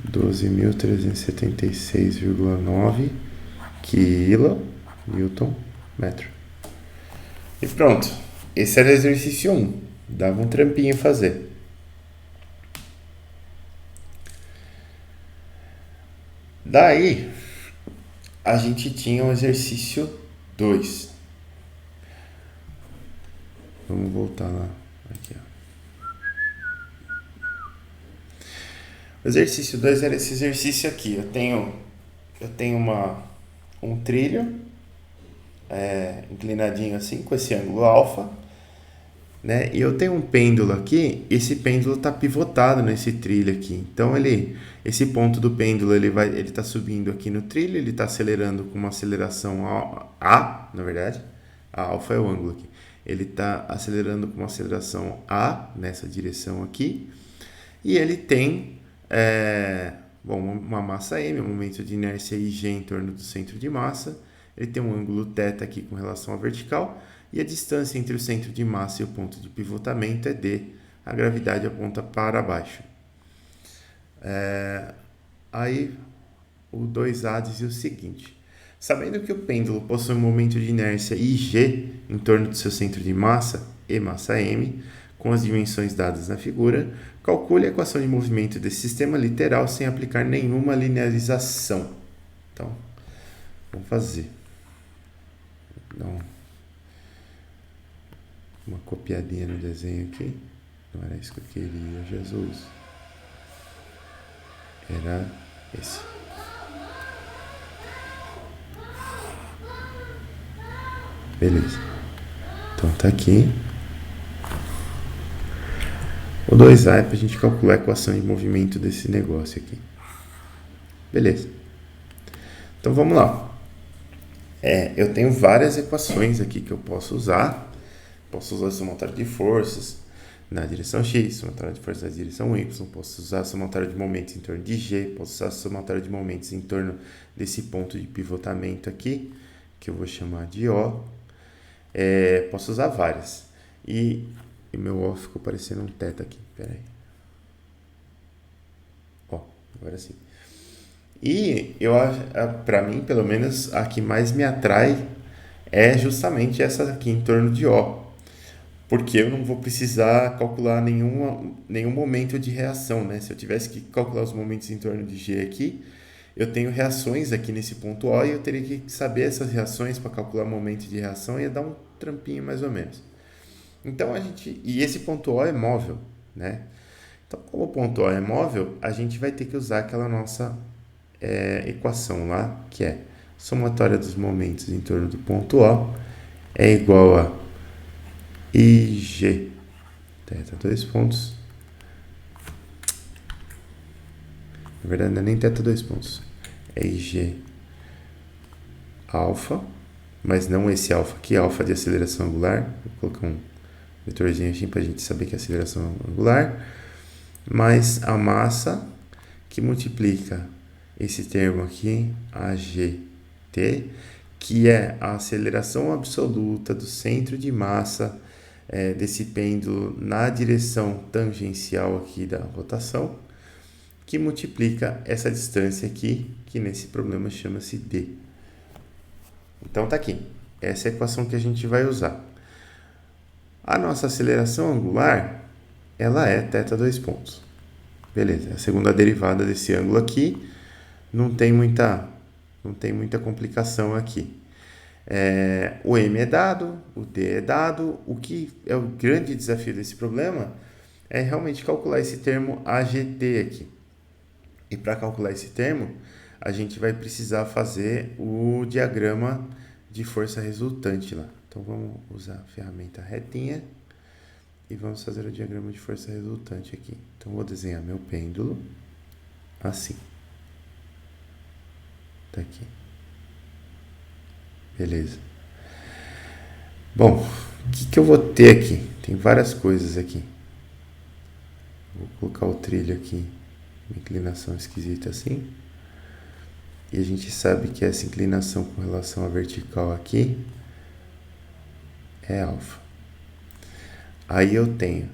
Speaker 1: 12.376,9 kNm. E pronto. Esse era o exercício 1. Dava um trampinho fazer. Daí a gente tinha o exercício 2. Vamos voltar lá. Aqui, ó. O exercício 2 era esse exercício aqui. Eu tenho um trilho inclinadinho assim, com esse ângulo alfa, né? E eu tenho um pêndulo aqui. Esse pêndulo está pivotado nesse trilho aqui. Então esse ponto do pêndulo ele está subindo aqui no trilho. Ele está acelerando com uma aceleração A, na verdade. A alfa é o ângulo aqui. Ele está acelerando com uma aceleração A nessa direção aqui. E ele tem uma massa M, um momento de inércia IG em torno do centro de massa. Ele tem um ângulo θ aqui com relação à vertical. E a distância entre o centro de massa e o ponto de pivotamento é D. A gravidade aponta para baixo. Aí o 2A dizia o seguinte: sabendo que o pêndulo possui um momento de inércia IG em torno do seu centro de massa e massa M, com as dimensões dadas na figura, calcule a equação de movimento desse sistema literal sem aplicar nenhuma linearização. Então, vamos fazer. Então, uma copiadinha no desenho aqui. Não era isso que eu queria, Jesus. Era esse. Beleza. Então tá aqui. O 2A é para a gente calcular a equação de movimento desse negócio aqui. Beleza. Então vamos lá. Eu tenho várias equações aqui que eu posso usar. Posso usar a somatória de forças na direção X, somatória de forças na direção Y. Posso usar a somatória de momentos em torno de G. Posso usar a somatória de momentos em torno desse ponto de pivotamento aqui, que eu vou chamar de O. Posso usar várias. E meu O ficou parecendo um θ aqui. Pera aí. Agora sim. E eu acho, para mim, pelo menos, a que mais me atrai é justamente essa aqui em torno de O. Porque eu não vou precisar calcular nenhum momento de reação, né? Se eu tivesse que calcular os momentos em torno de G aqui, eu tenho reações aqui nesse ponto O e eu teria que saber essas reações para calcular o momento de reação e ia dar um trampinho mais ou menos. Então e esse ponto O é móvel, né? Então, como o ponto O é móvel, a gente vai ter que usar aquela nossa equação lá, que é somatória dos momentos em torno do ponto O é igual a IG, θ, dois pontos. Na verdade, não é nem θ, dois pontos. É IG alfa, mas não esse alfa aqui, alfa de aceleração angular. Vou colocar um vetorzinho assim para a gente saber que é aceleração angular. Mais a massa, que multiplica esse termo aqui, AGT, que é a aceleração absoluta do centro de massa desse pêndulo na direção tangencial aqui da rotação, que multiplica essa distância aqui, que nesse problema chama-se d. Então tá aqui. Essa é a equação que a gente vai usar. A nossa aceleração angular, ela é θ 2 pontos. Beleza, a segunda derivada desse ângulo aqui, não tem muita complicação aqui. O m é dado, o d é dado. O que é o grande desafio desse problema é realmente calcular esse termo AGT aqui. E para calcular esse termo, a gente vai precisar fazer o diagrama de força resultante lá. Então, vamos usar a ferramenta retinha e vamos fazer o diagrama de força resultante aqui. Então, vou desenhar meu pêndulo assim. Tá aqui. Beleza. Bom, o que eu vou ter aqui? Tem várias coisas aqui. Vou colocar o trilho aqui, uma inclinação esquisita assim. E a gente sabe que essa inclinação com relação à vertical aqui é alfa. Aí eu tenho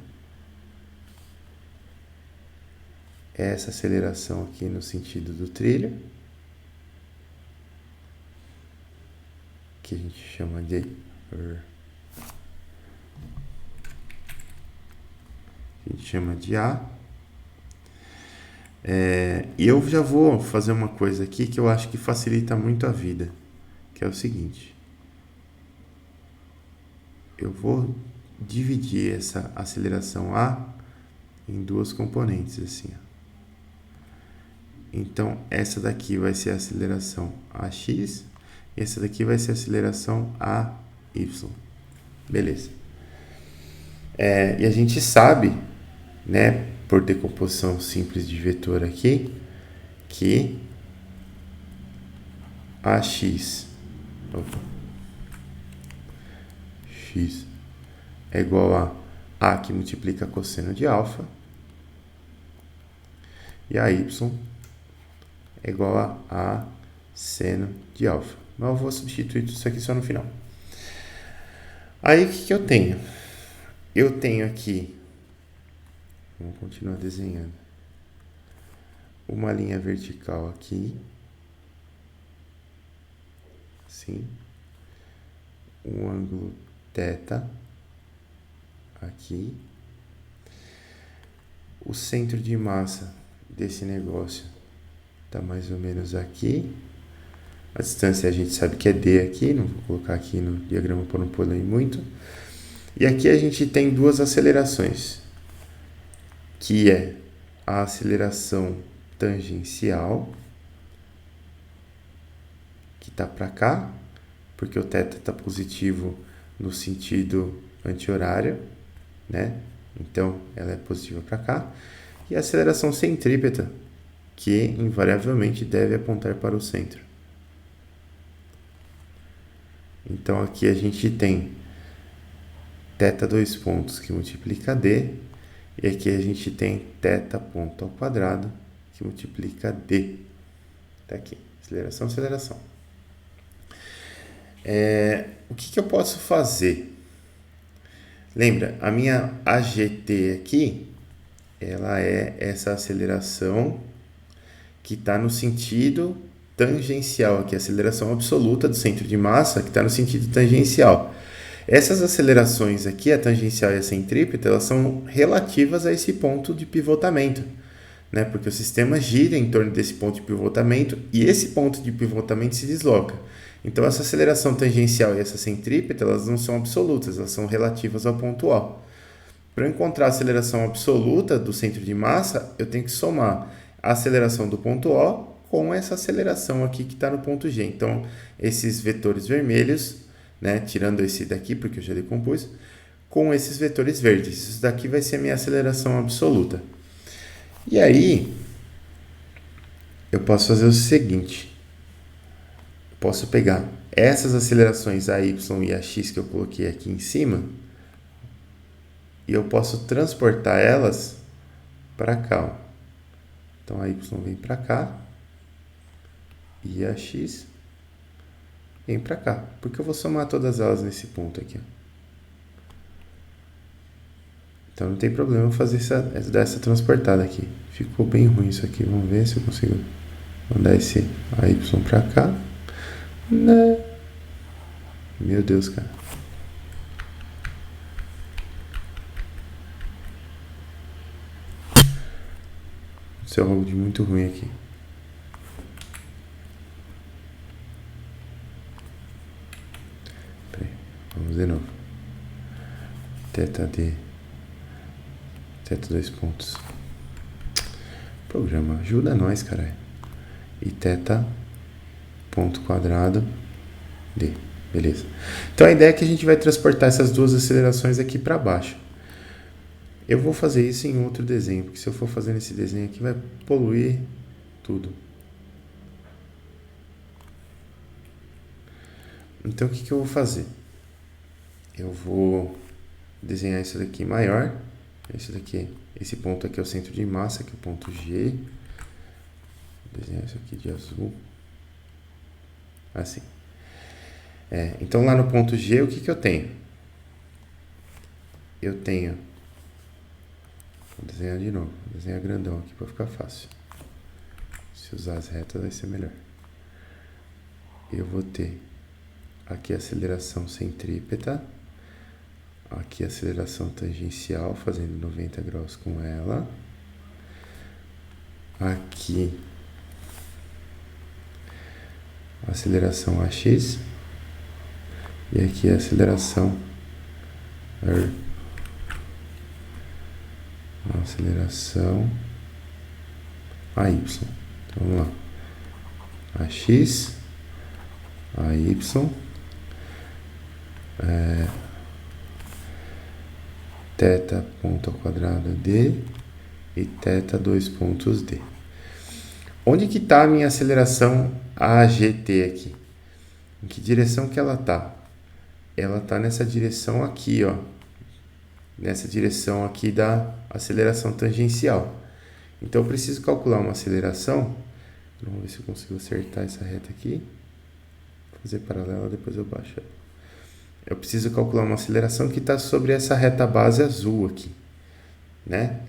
Speaker 1: essa aceleração aqui no sentido do trilho, que a gente chama de A. E eu já vou fazer uma coisa aqui que eu acho que facilita muito a vida, que é o seguinte. Eu vou dividir essa aceleração A em duas componentes, assim. Então, essa daqui vai ser a aceleração AX e essa daqui vai ser a aceleração AY. Beleza. E a gente sabe, né, por decomposição simples de vetor aqui, que AX x é igual a que multiplica cosseno de alfa, e a y é igual a seno de alfa. Mas eu vou substituir tudo isso aqui só no final. Aí, o que eu tenho? Eu tenho aqui, vamos continuar desenhando, uma linha vertical aqui, assim, um ângulo θ aqui, o centro de massa desse negócio está mais ou menos aqui, a distância a gente sabe que é d aqui, não vou colocar aqui no diagrama para não poluir muito, e aqui a gente tem duas acelerações, que é a aceleração tangencial, que está para cá, porque o θ está positivo no sentido anti-horário, né? Então, ela é positiva para cá. E a aceleração centrípeta, que invariavelmente deve apontar para o centro. Então, aqui a gente tem θ 2 pontos que multiplica d, e aqui a gente tem θ ponto ao quadrado que multiplica d. Tá aqui, aceleração, aceleração. O que eu posso fazer? Lembra, a minha AGT aqui, ela é essa aceleração que está no sentido tangencial, aqui, a aceleração absoluta do centro de massa, que está no sentido tangencial. Essas acelerações aqui, a tangencial e a centrípeta, elas são relativas a esse ponto de pivotamento, né? Porque o sistema gira em torno desse ponto de pivotamento e esse ponto de pivotamento se desloca. Então, essa aceleração tangencial e essa centrípeta, elas não são absolutas, elas são relativas ao ponto O. Para eu encontrar a aceleração absoluta do centro de massa, eu tenho que somar a aceleração do ponto O com essa aceleração aqui que está no ponto G. Então, esses vetores vermelhos, né, tirando esse daqui, porque eu já decompus, com esses vetores verdes. Isso daqui vai ser a minha aceleração absoluta. E aí, eu posso fazer o seguinte. Posso pegar essas acelerações AY e AX que eu coloquei aqui em cima e eu posso transportar elas para cá. Ó. Então, a Y vem para cá e a X vem para cá. Porque eu vou somar todas elas nesse ponto aqui. Ó. Então não tem problema eu fazer dar essa transportada aqui. Ficou bem ruim isso aqui. Vamos ver se eu consigo mandar esse AY pra cá. Né? Meu Deus, cara. Isso é algo de muito ruim aqui. Peraí, vamos de novo. Teta D. Teta 2 pontos. Programa, ajuda nós, caralho. E teta ponto quadrado D. Beleza. Então a ideia é que a gente vai transportar essas duas acelerações aqui para baixo. Eu vou fazer isso em outro desenho, porque se eu for fazer nesse desenho aqui vai poluir tudo. Então o que eu vou fazer? Eu vou desenhar isso daqui maior. Isso daqui, esse ponto aqui é o centro de massa, que é o ponto G. Vou desenhar isso aqui de azul. Assim. Então lá no ponto G, o que eu tenho? Eu tenho... Vou desenhar de novo. Vou desenhar grandão aqui para ficar fácil. Se usar as retas vai ser melhor. Eu vou ter aqui a aceleração centrípeta. Aqui a aceleração tangencial, fazendo 90 graus com ela. Aqui a aceleração AX. E aqui a aceleração R. A aceleração AY. Então vamos lá. AX, AY, teta ponto ao quadrado D e teta 2 pontos D. Onde que está a minha aceleração AGT aqui? Em que direção que ela está? Ela está nessa direção aqui, ó. Nessa direção aqui da aceleração tangencial. Então eu preciso calcular uma aceleração. Vamos ver se eu consigo acertar essa reta aqui. Vou fazer paralela, depois eu baixo ela. Eu preciso calcular uma aceleração que está sobre essa reta base azul aqui, né?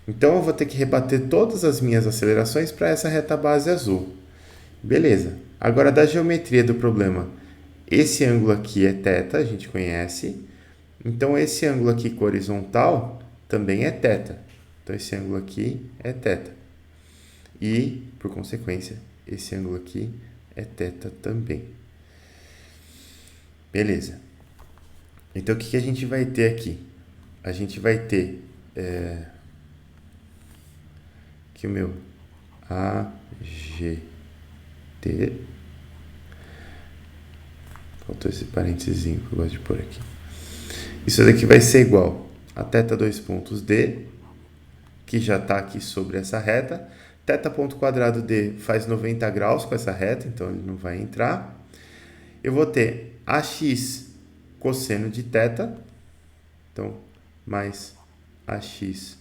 Speaker 1: Então eu vou ter que rebater todas as minhas acelerações para essa reta base azul. Beleza. Agora da geometria do problema, esse ângulo aqui é θ, a gente conhece. Então esse ângulo aqui com horizontal também é θ. Então esse ângulo aqui é θ. E, por consequência, esse ângulo aqui é θ também. Beleza. Então, o que a gente vai ter aqui? A gente vai ter aqui o meu AGT. Faltou esse parênteses que eu gosto de pôr aqui. Isso daqui vai ser igual a θ 2 pontos D, que já está aqui sobre essa reta. Θ ponto quadrado D faz 90 graus com essa reta, então ele não vai entrar. Eu vou ter AX cosseno de θ, então, mais AX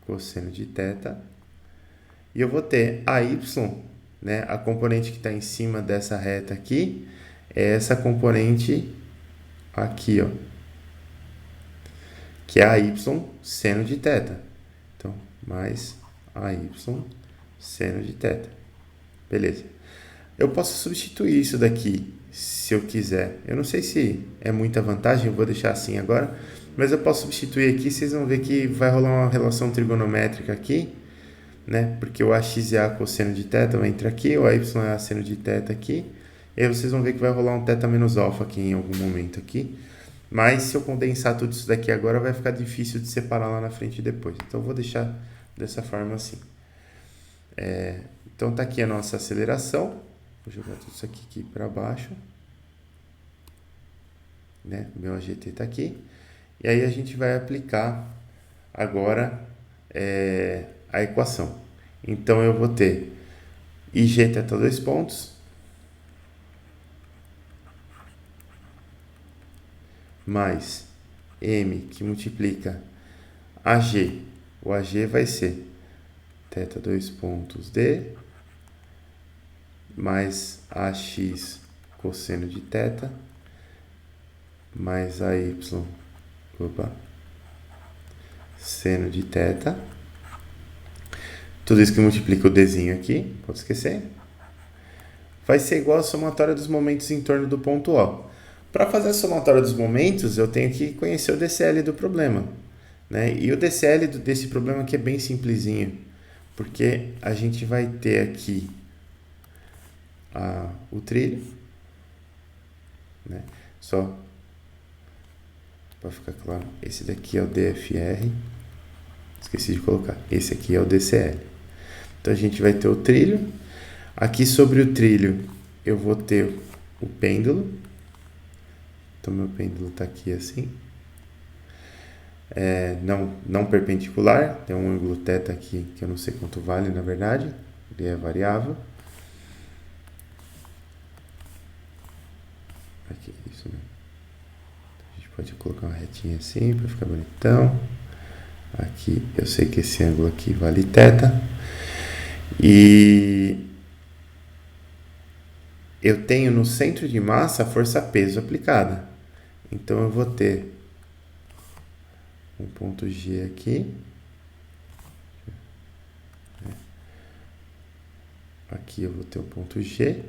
Speaker 1: cosseno de θ. E eu vou ter AY, né, a componente que está em cima dessa reta aqui, é essa componente aqui, ó, que é AY seno de θ. Então, mais AY seno de θ. Beleza. Eu posso substituir isso daqui se eu quiser. Eu não sei se é muita vantagem, eu vou deixar assim agora, mas eu posso substituir aqui, vocês vão ver que vai rolar uma relação trigonométrica aqui, né? Porque o AX é A cosseno de θ vai entrar aqui, o AY é A seno de θ aqui, e aí vocês vão ver que vai rolar um θ menos alfa aqui em algum momento aqui, mas se eu condensar tudo isso daqui agora, vai ficar difícil de separar lá na frente depois, então eu vou deixar dessa forma assim. Então tá aqui a nossa aceleração. Vou jogar tudo isso aqui para baixo, né? O meu AGT está aqui. E aí a gente vai aplicar agora a equação. Então eu vou ter IG θ 2 pontos mais M que multiplica AG. O AG vai ser θ 2 pontos D mais AX cosseno de θ mais AY seno de θ. Tudo isso que multiplica o Dzinho aqui, pode esquecer. Vai ser igual a somatória dos momentos em torno do ponto O. Para fazer a somatória dos momentos, eu tenho que conhecer o DCL do problema, né? E o DCL desse problema aqui é bem simplesinho, porque a gente vai ter aqui o trilho, né? Só para ficar claro, esse daqui é o DFR, esqueci de colocar, esse aqui é o DCL. Então a gente vai ter o trilho, aqui sobre o trilho eu vou ter o pêndulo, então meu pêndulo está aqui assim, não perpendicular, tem um ângulo θ aqui que eu não sei quanto vale na verdade, ele é variável. Aqui, isso mesmo. A gente pode colocar uma retinha assim para ficar bonitão. Aqui eu sei que esse ângulo aqui vale θ. E eu tenho no centro de massa a força-peso aplicada. Então eu vou ter um ponto G aqui. Aqui eu vou ter o ponto G.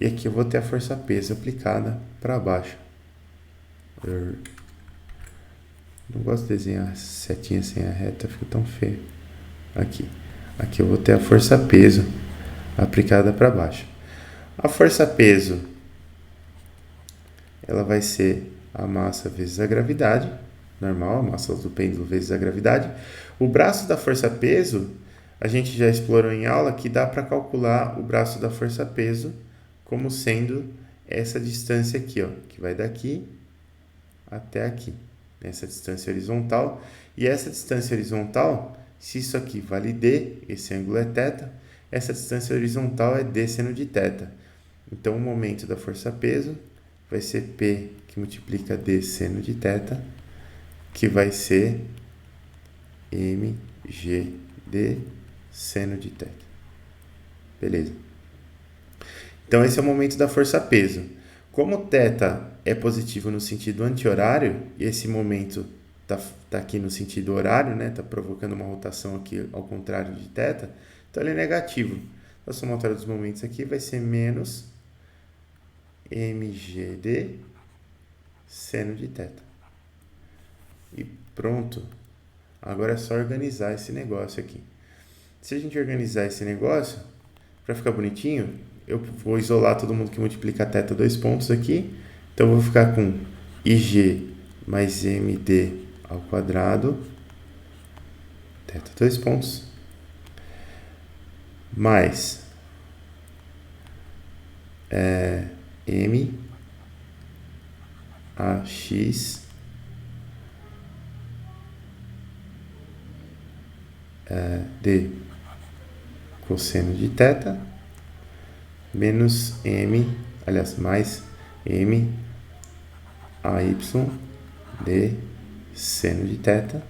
Speaker 1: E aqui eu vou ter a força-peso aplicada para baixo. Eu não gosto de desenhar setinha sem a reta, fica tão feio. Aqui eu vou ter a força-peso aplicada para baixo. A força-peso, ela vai ser a massa vezes a gravidade, normal, a massa do pêndulo vezes a gravidade. O braço da força-peso, a gente já explorou em aula que dá para calcular o braço da força-peso como sendo essa distância aqui, ó, que vai daqui até aqui, essa distância horizontal. E essa distância horizontal, se isso aqui vale D, esse ângulo é θ, essa distância horizontal é D seno de θ. Então, o momento da força-peso vai ser P, que multiplica D seno de θ, que vai ser mgd seno de θ. Beleza. Então, esse é o momento da força-peso. Como θ é positivo no sentido anti-horário, e esse momento tá aqui no sentido horário, né? Tá provocando uma rotação aqui ao contrário de θ, então ele é negativo. A somatória dos momentos aqui vai ser menos mgd seno de θ. E pronto. Agora é só organizar esse negócio aqui. Se a gente organizar esse negócio, para ficar bonitinho, eu vou isolar todo mundo que multiplica θ dois pontos aqui. Então, eu vou ficar com IG mais MD ao quadrado, θ dois pontos, mais M AX D cosseno de θ menos mais M AY D seno de θ.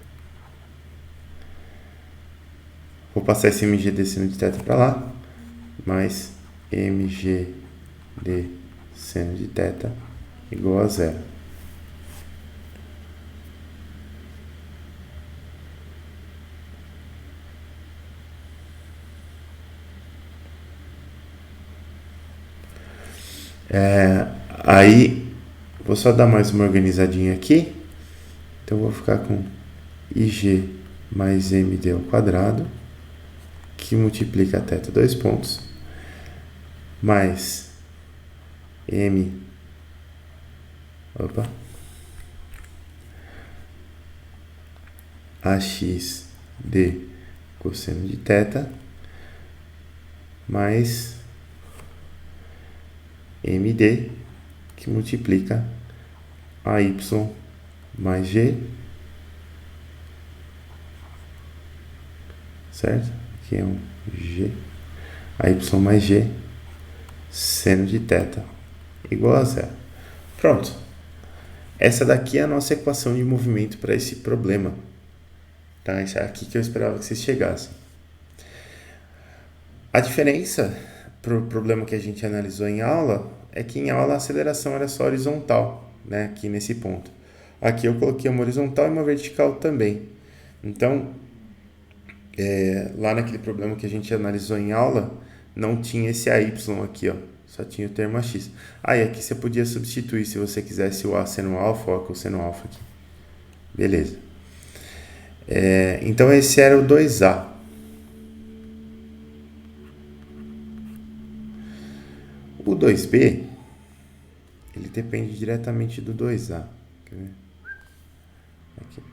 Speaker 1: Vou passar esse MGD seno de θ para lá, mais MGD seno de θ igual a zero. Aí, vou só dar mais uma organizadinha aqui. Então, vou ficar com IG mais MD ao quadrado, que multiplica θ dois pontos, mais AX D cosseno de θ, mais MD, que multiplica AY mais G, certo? Aqui é um G, AY mais G, seno de θ, igual a zero. Pronto. Essa daqui é a nossa equação de movimento para esse problema. Tá? Isso é aqui que eu esperava que vocês chegassem. A diferença para o problema que a gente analisou em aula é que em aula a aceleração era só horizontal, né? Aqui nesse ponto. Aqui eu coloquei uma horizontal e uma vertical também. Então, lá naquele problema que a gente analisou em aula, não tinha esse AY aqui, ó. Só tinha o termo AX. E aqui você podia substituir, se você quisesse, o A seno alfa ou a cosseno alfa aqui. Beleza. Então, esse era o 2A. O 2B, ele depende diretamente do 2A. Quer ver? Aqui.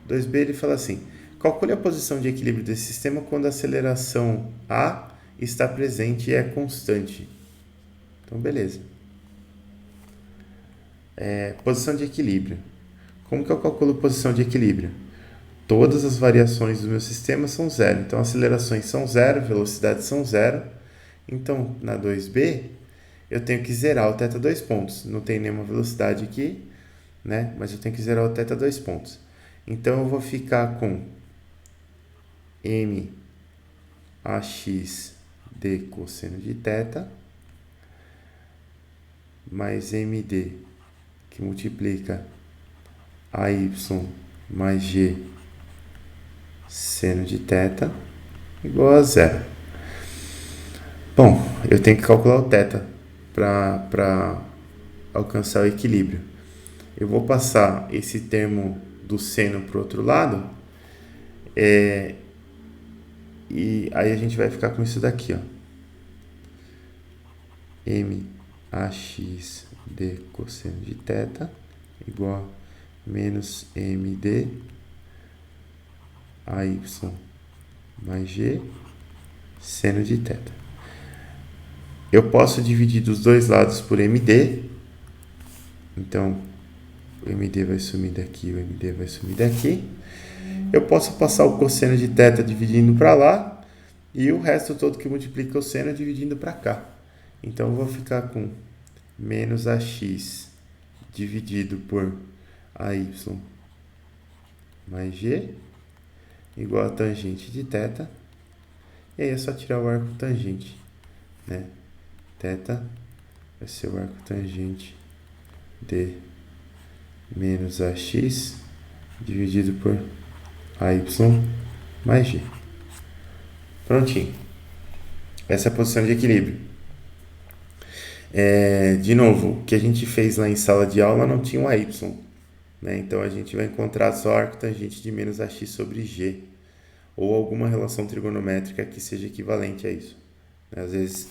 Speaker 1: 2B, ele fala assim: calcule a posição de equilíbrio desse sistema quando a aceleração A está presente e é constante. Então, beleza. Posição de equilíbrio. Como que eu calculo posição de equilíbrio? Todas as variações do meu sistema são zero. Então, acelerações são zero, velocidades são zero. Então, na 2B, eu tenho que zerar o θ 2 pontos. Não tem nenhuma velocidade aqui, né? Mas eu tenho que zerar o θ 2 pontos. Então, eu vou ficar com m ax d cosseno de θ mais md, que multiplica AY mais G seno de θ igual a zero. Bom, eu tenho que calcular o θ para alcançar o equilíbrio. Eu vou passar esse termo do seno para o outro lado, e aí a gente vai ficar com isso daqui, ó. M ax d cosseno de θ igual a menos md AY mais G seno de θ. Eu posso dividir dos dois lados por md. Então, o md vai sumir daqui, o md vai sumir daqui. Eu posso passar o cosseno de θ dividindo para lá e o resto todo que multiplica o seno dividindo para cá. Então, eu vou ficar com menos ax dividido por AY mais G igual a tangente de θ. E aí é só tirar o arco tangente, né? θ vai ser o arco tangente de menos ax dividido por AY mais G. Prontinho. Essa é a posição de equilíbrio. De novo, o que a gente fez lá em sala de aula não tinha um AY, né? Então, a gente vai encontrar só arco tangente de menos ax sobre G, ou alguma relação trigonométrica que seja equivalente a isso. Às vezes,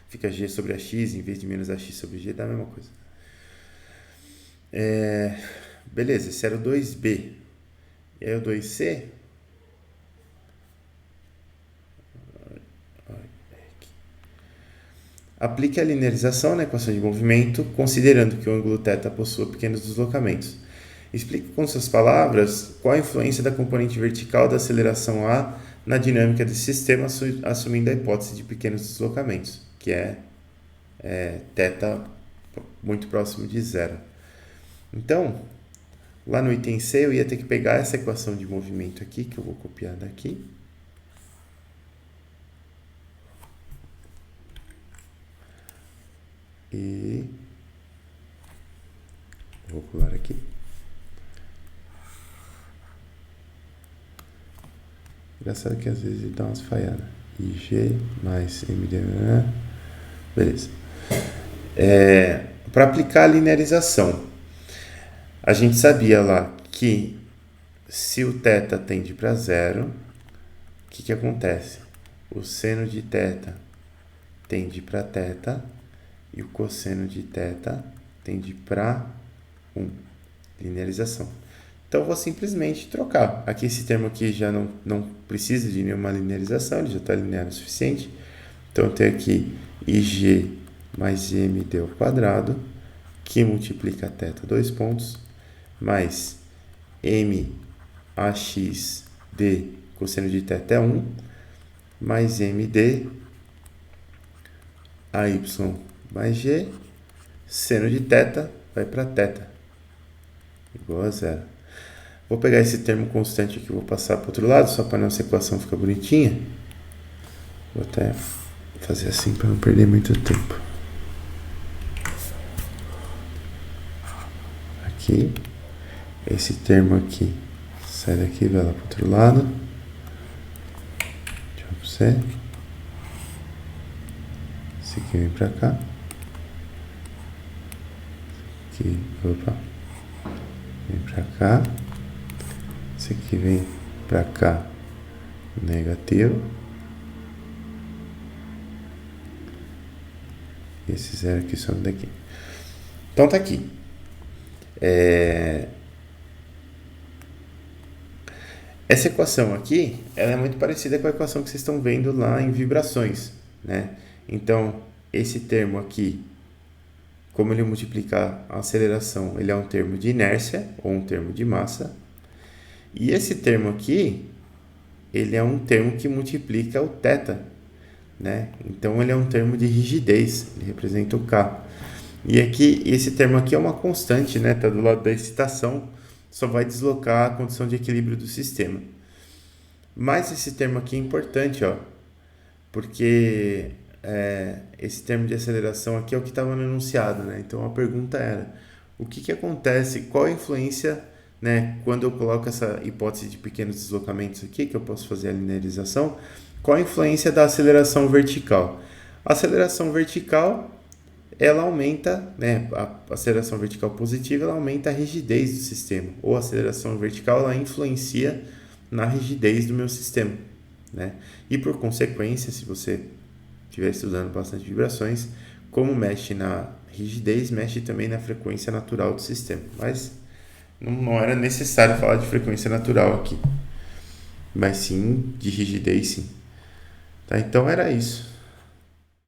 Speaker 1: fica G sobre ax em vez de menos ax sobre G, dá a mesma coisa. Beleza, esse era o 2B. E aí o 2C... Aplique a linearização na equação de movimento, considerando que o ângulo θ possua pequenos deslocamentos. Explique com suas palavras qual a influência da componente vertical da aceleração A na dinâmica desse sistema, assumindo a hipótese de pequenos deslocamentos, que é θ muito próximo de zero. Então, lá no item C, eu ia ter que pegar essa equação de movimento aqui, que eu vou copiar daqui. E vou pular aqui. Engraçado que às vezes ele dá umas falhadas. IG mais MD. Beleza. Para aplicar a linearização, a gente sabia lá que se o θ tende para zero, o que acontece? O seno de θ tende para θ e o cosseno de θ tende para 1. Linearização. Então, eu vou simplesmente trocar. Aqui, esse termo aqui já não precisa de nenhuma linearização, ele já está linear o suficiente. Então, eu tenho aqui IG mais MD ao quadrado, que multiplica θ 2 pontos, mais M AX D cosseno de θ é 1, mais MD AY mais G, seno de θ vai para θ, igual a zero. Vou pegar esse termo constante aqui e vou passar para o outro lado, só para nossa equação ficar bonitinha. Vou até fazer assim para não perder muito tempo. Aqui, esse termo aqui Sai daqui, vai lá pro outro lado. Deixa eu pra você. Esse aqui vem pra cá. Aqui, opa. Vem pra cá. Esse aqui vem pra cá. Negativo. E esse zero aqui some daqui. Então tá aqui. Essa equação aqui, ela é muito parecida com a equação que vocês estão vendo lá em vibrações, né? Então, esse termo aqui, como ele multiplica a aceleração, ele é um termo de inércia ou um termo de massa. E esse termo aqui, ele é um termo que multiplica o θ, né? Então, ele é um termo de rigidez, ele representa o K. E aqui, esse termo aqui é uma constante, né? Tá do lado da excitação, só vai deslocar a condição de equilíbrio do sistema. Mas esse termo aqui é importante, ó, porque esse termo de aceleração aqui é o que estava no enunciado, né? Então a pergunta era, o que acontece, qual a influência, né, quando eu coloco essa hipótese de pequenos deslocamentos aqui, que eu posso fazer a linearização, qual a influência da aceleração vertical? A aceleração vertical, ela aumenta, né, a aceleração vertical positiva, ela aumenta a rigidez do sistema, ou a aceleração vertical, ela influencia na rigidez do meu sistema, né? E por consequência, se você estiver estudando bastante vibrações, como mexe na rigidez, mexe também na frequência natural do sistema. Mas não era necessário falar de frequência natural aqui, mas sim de rigidez, sim. Tá? Então era isso.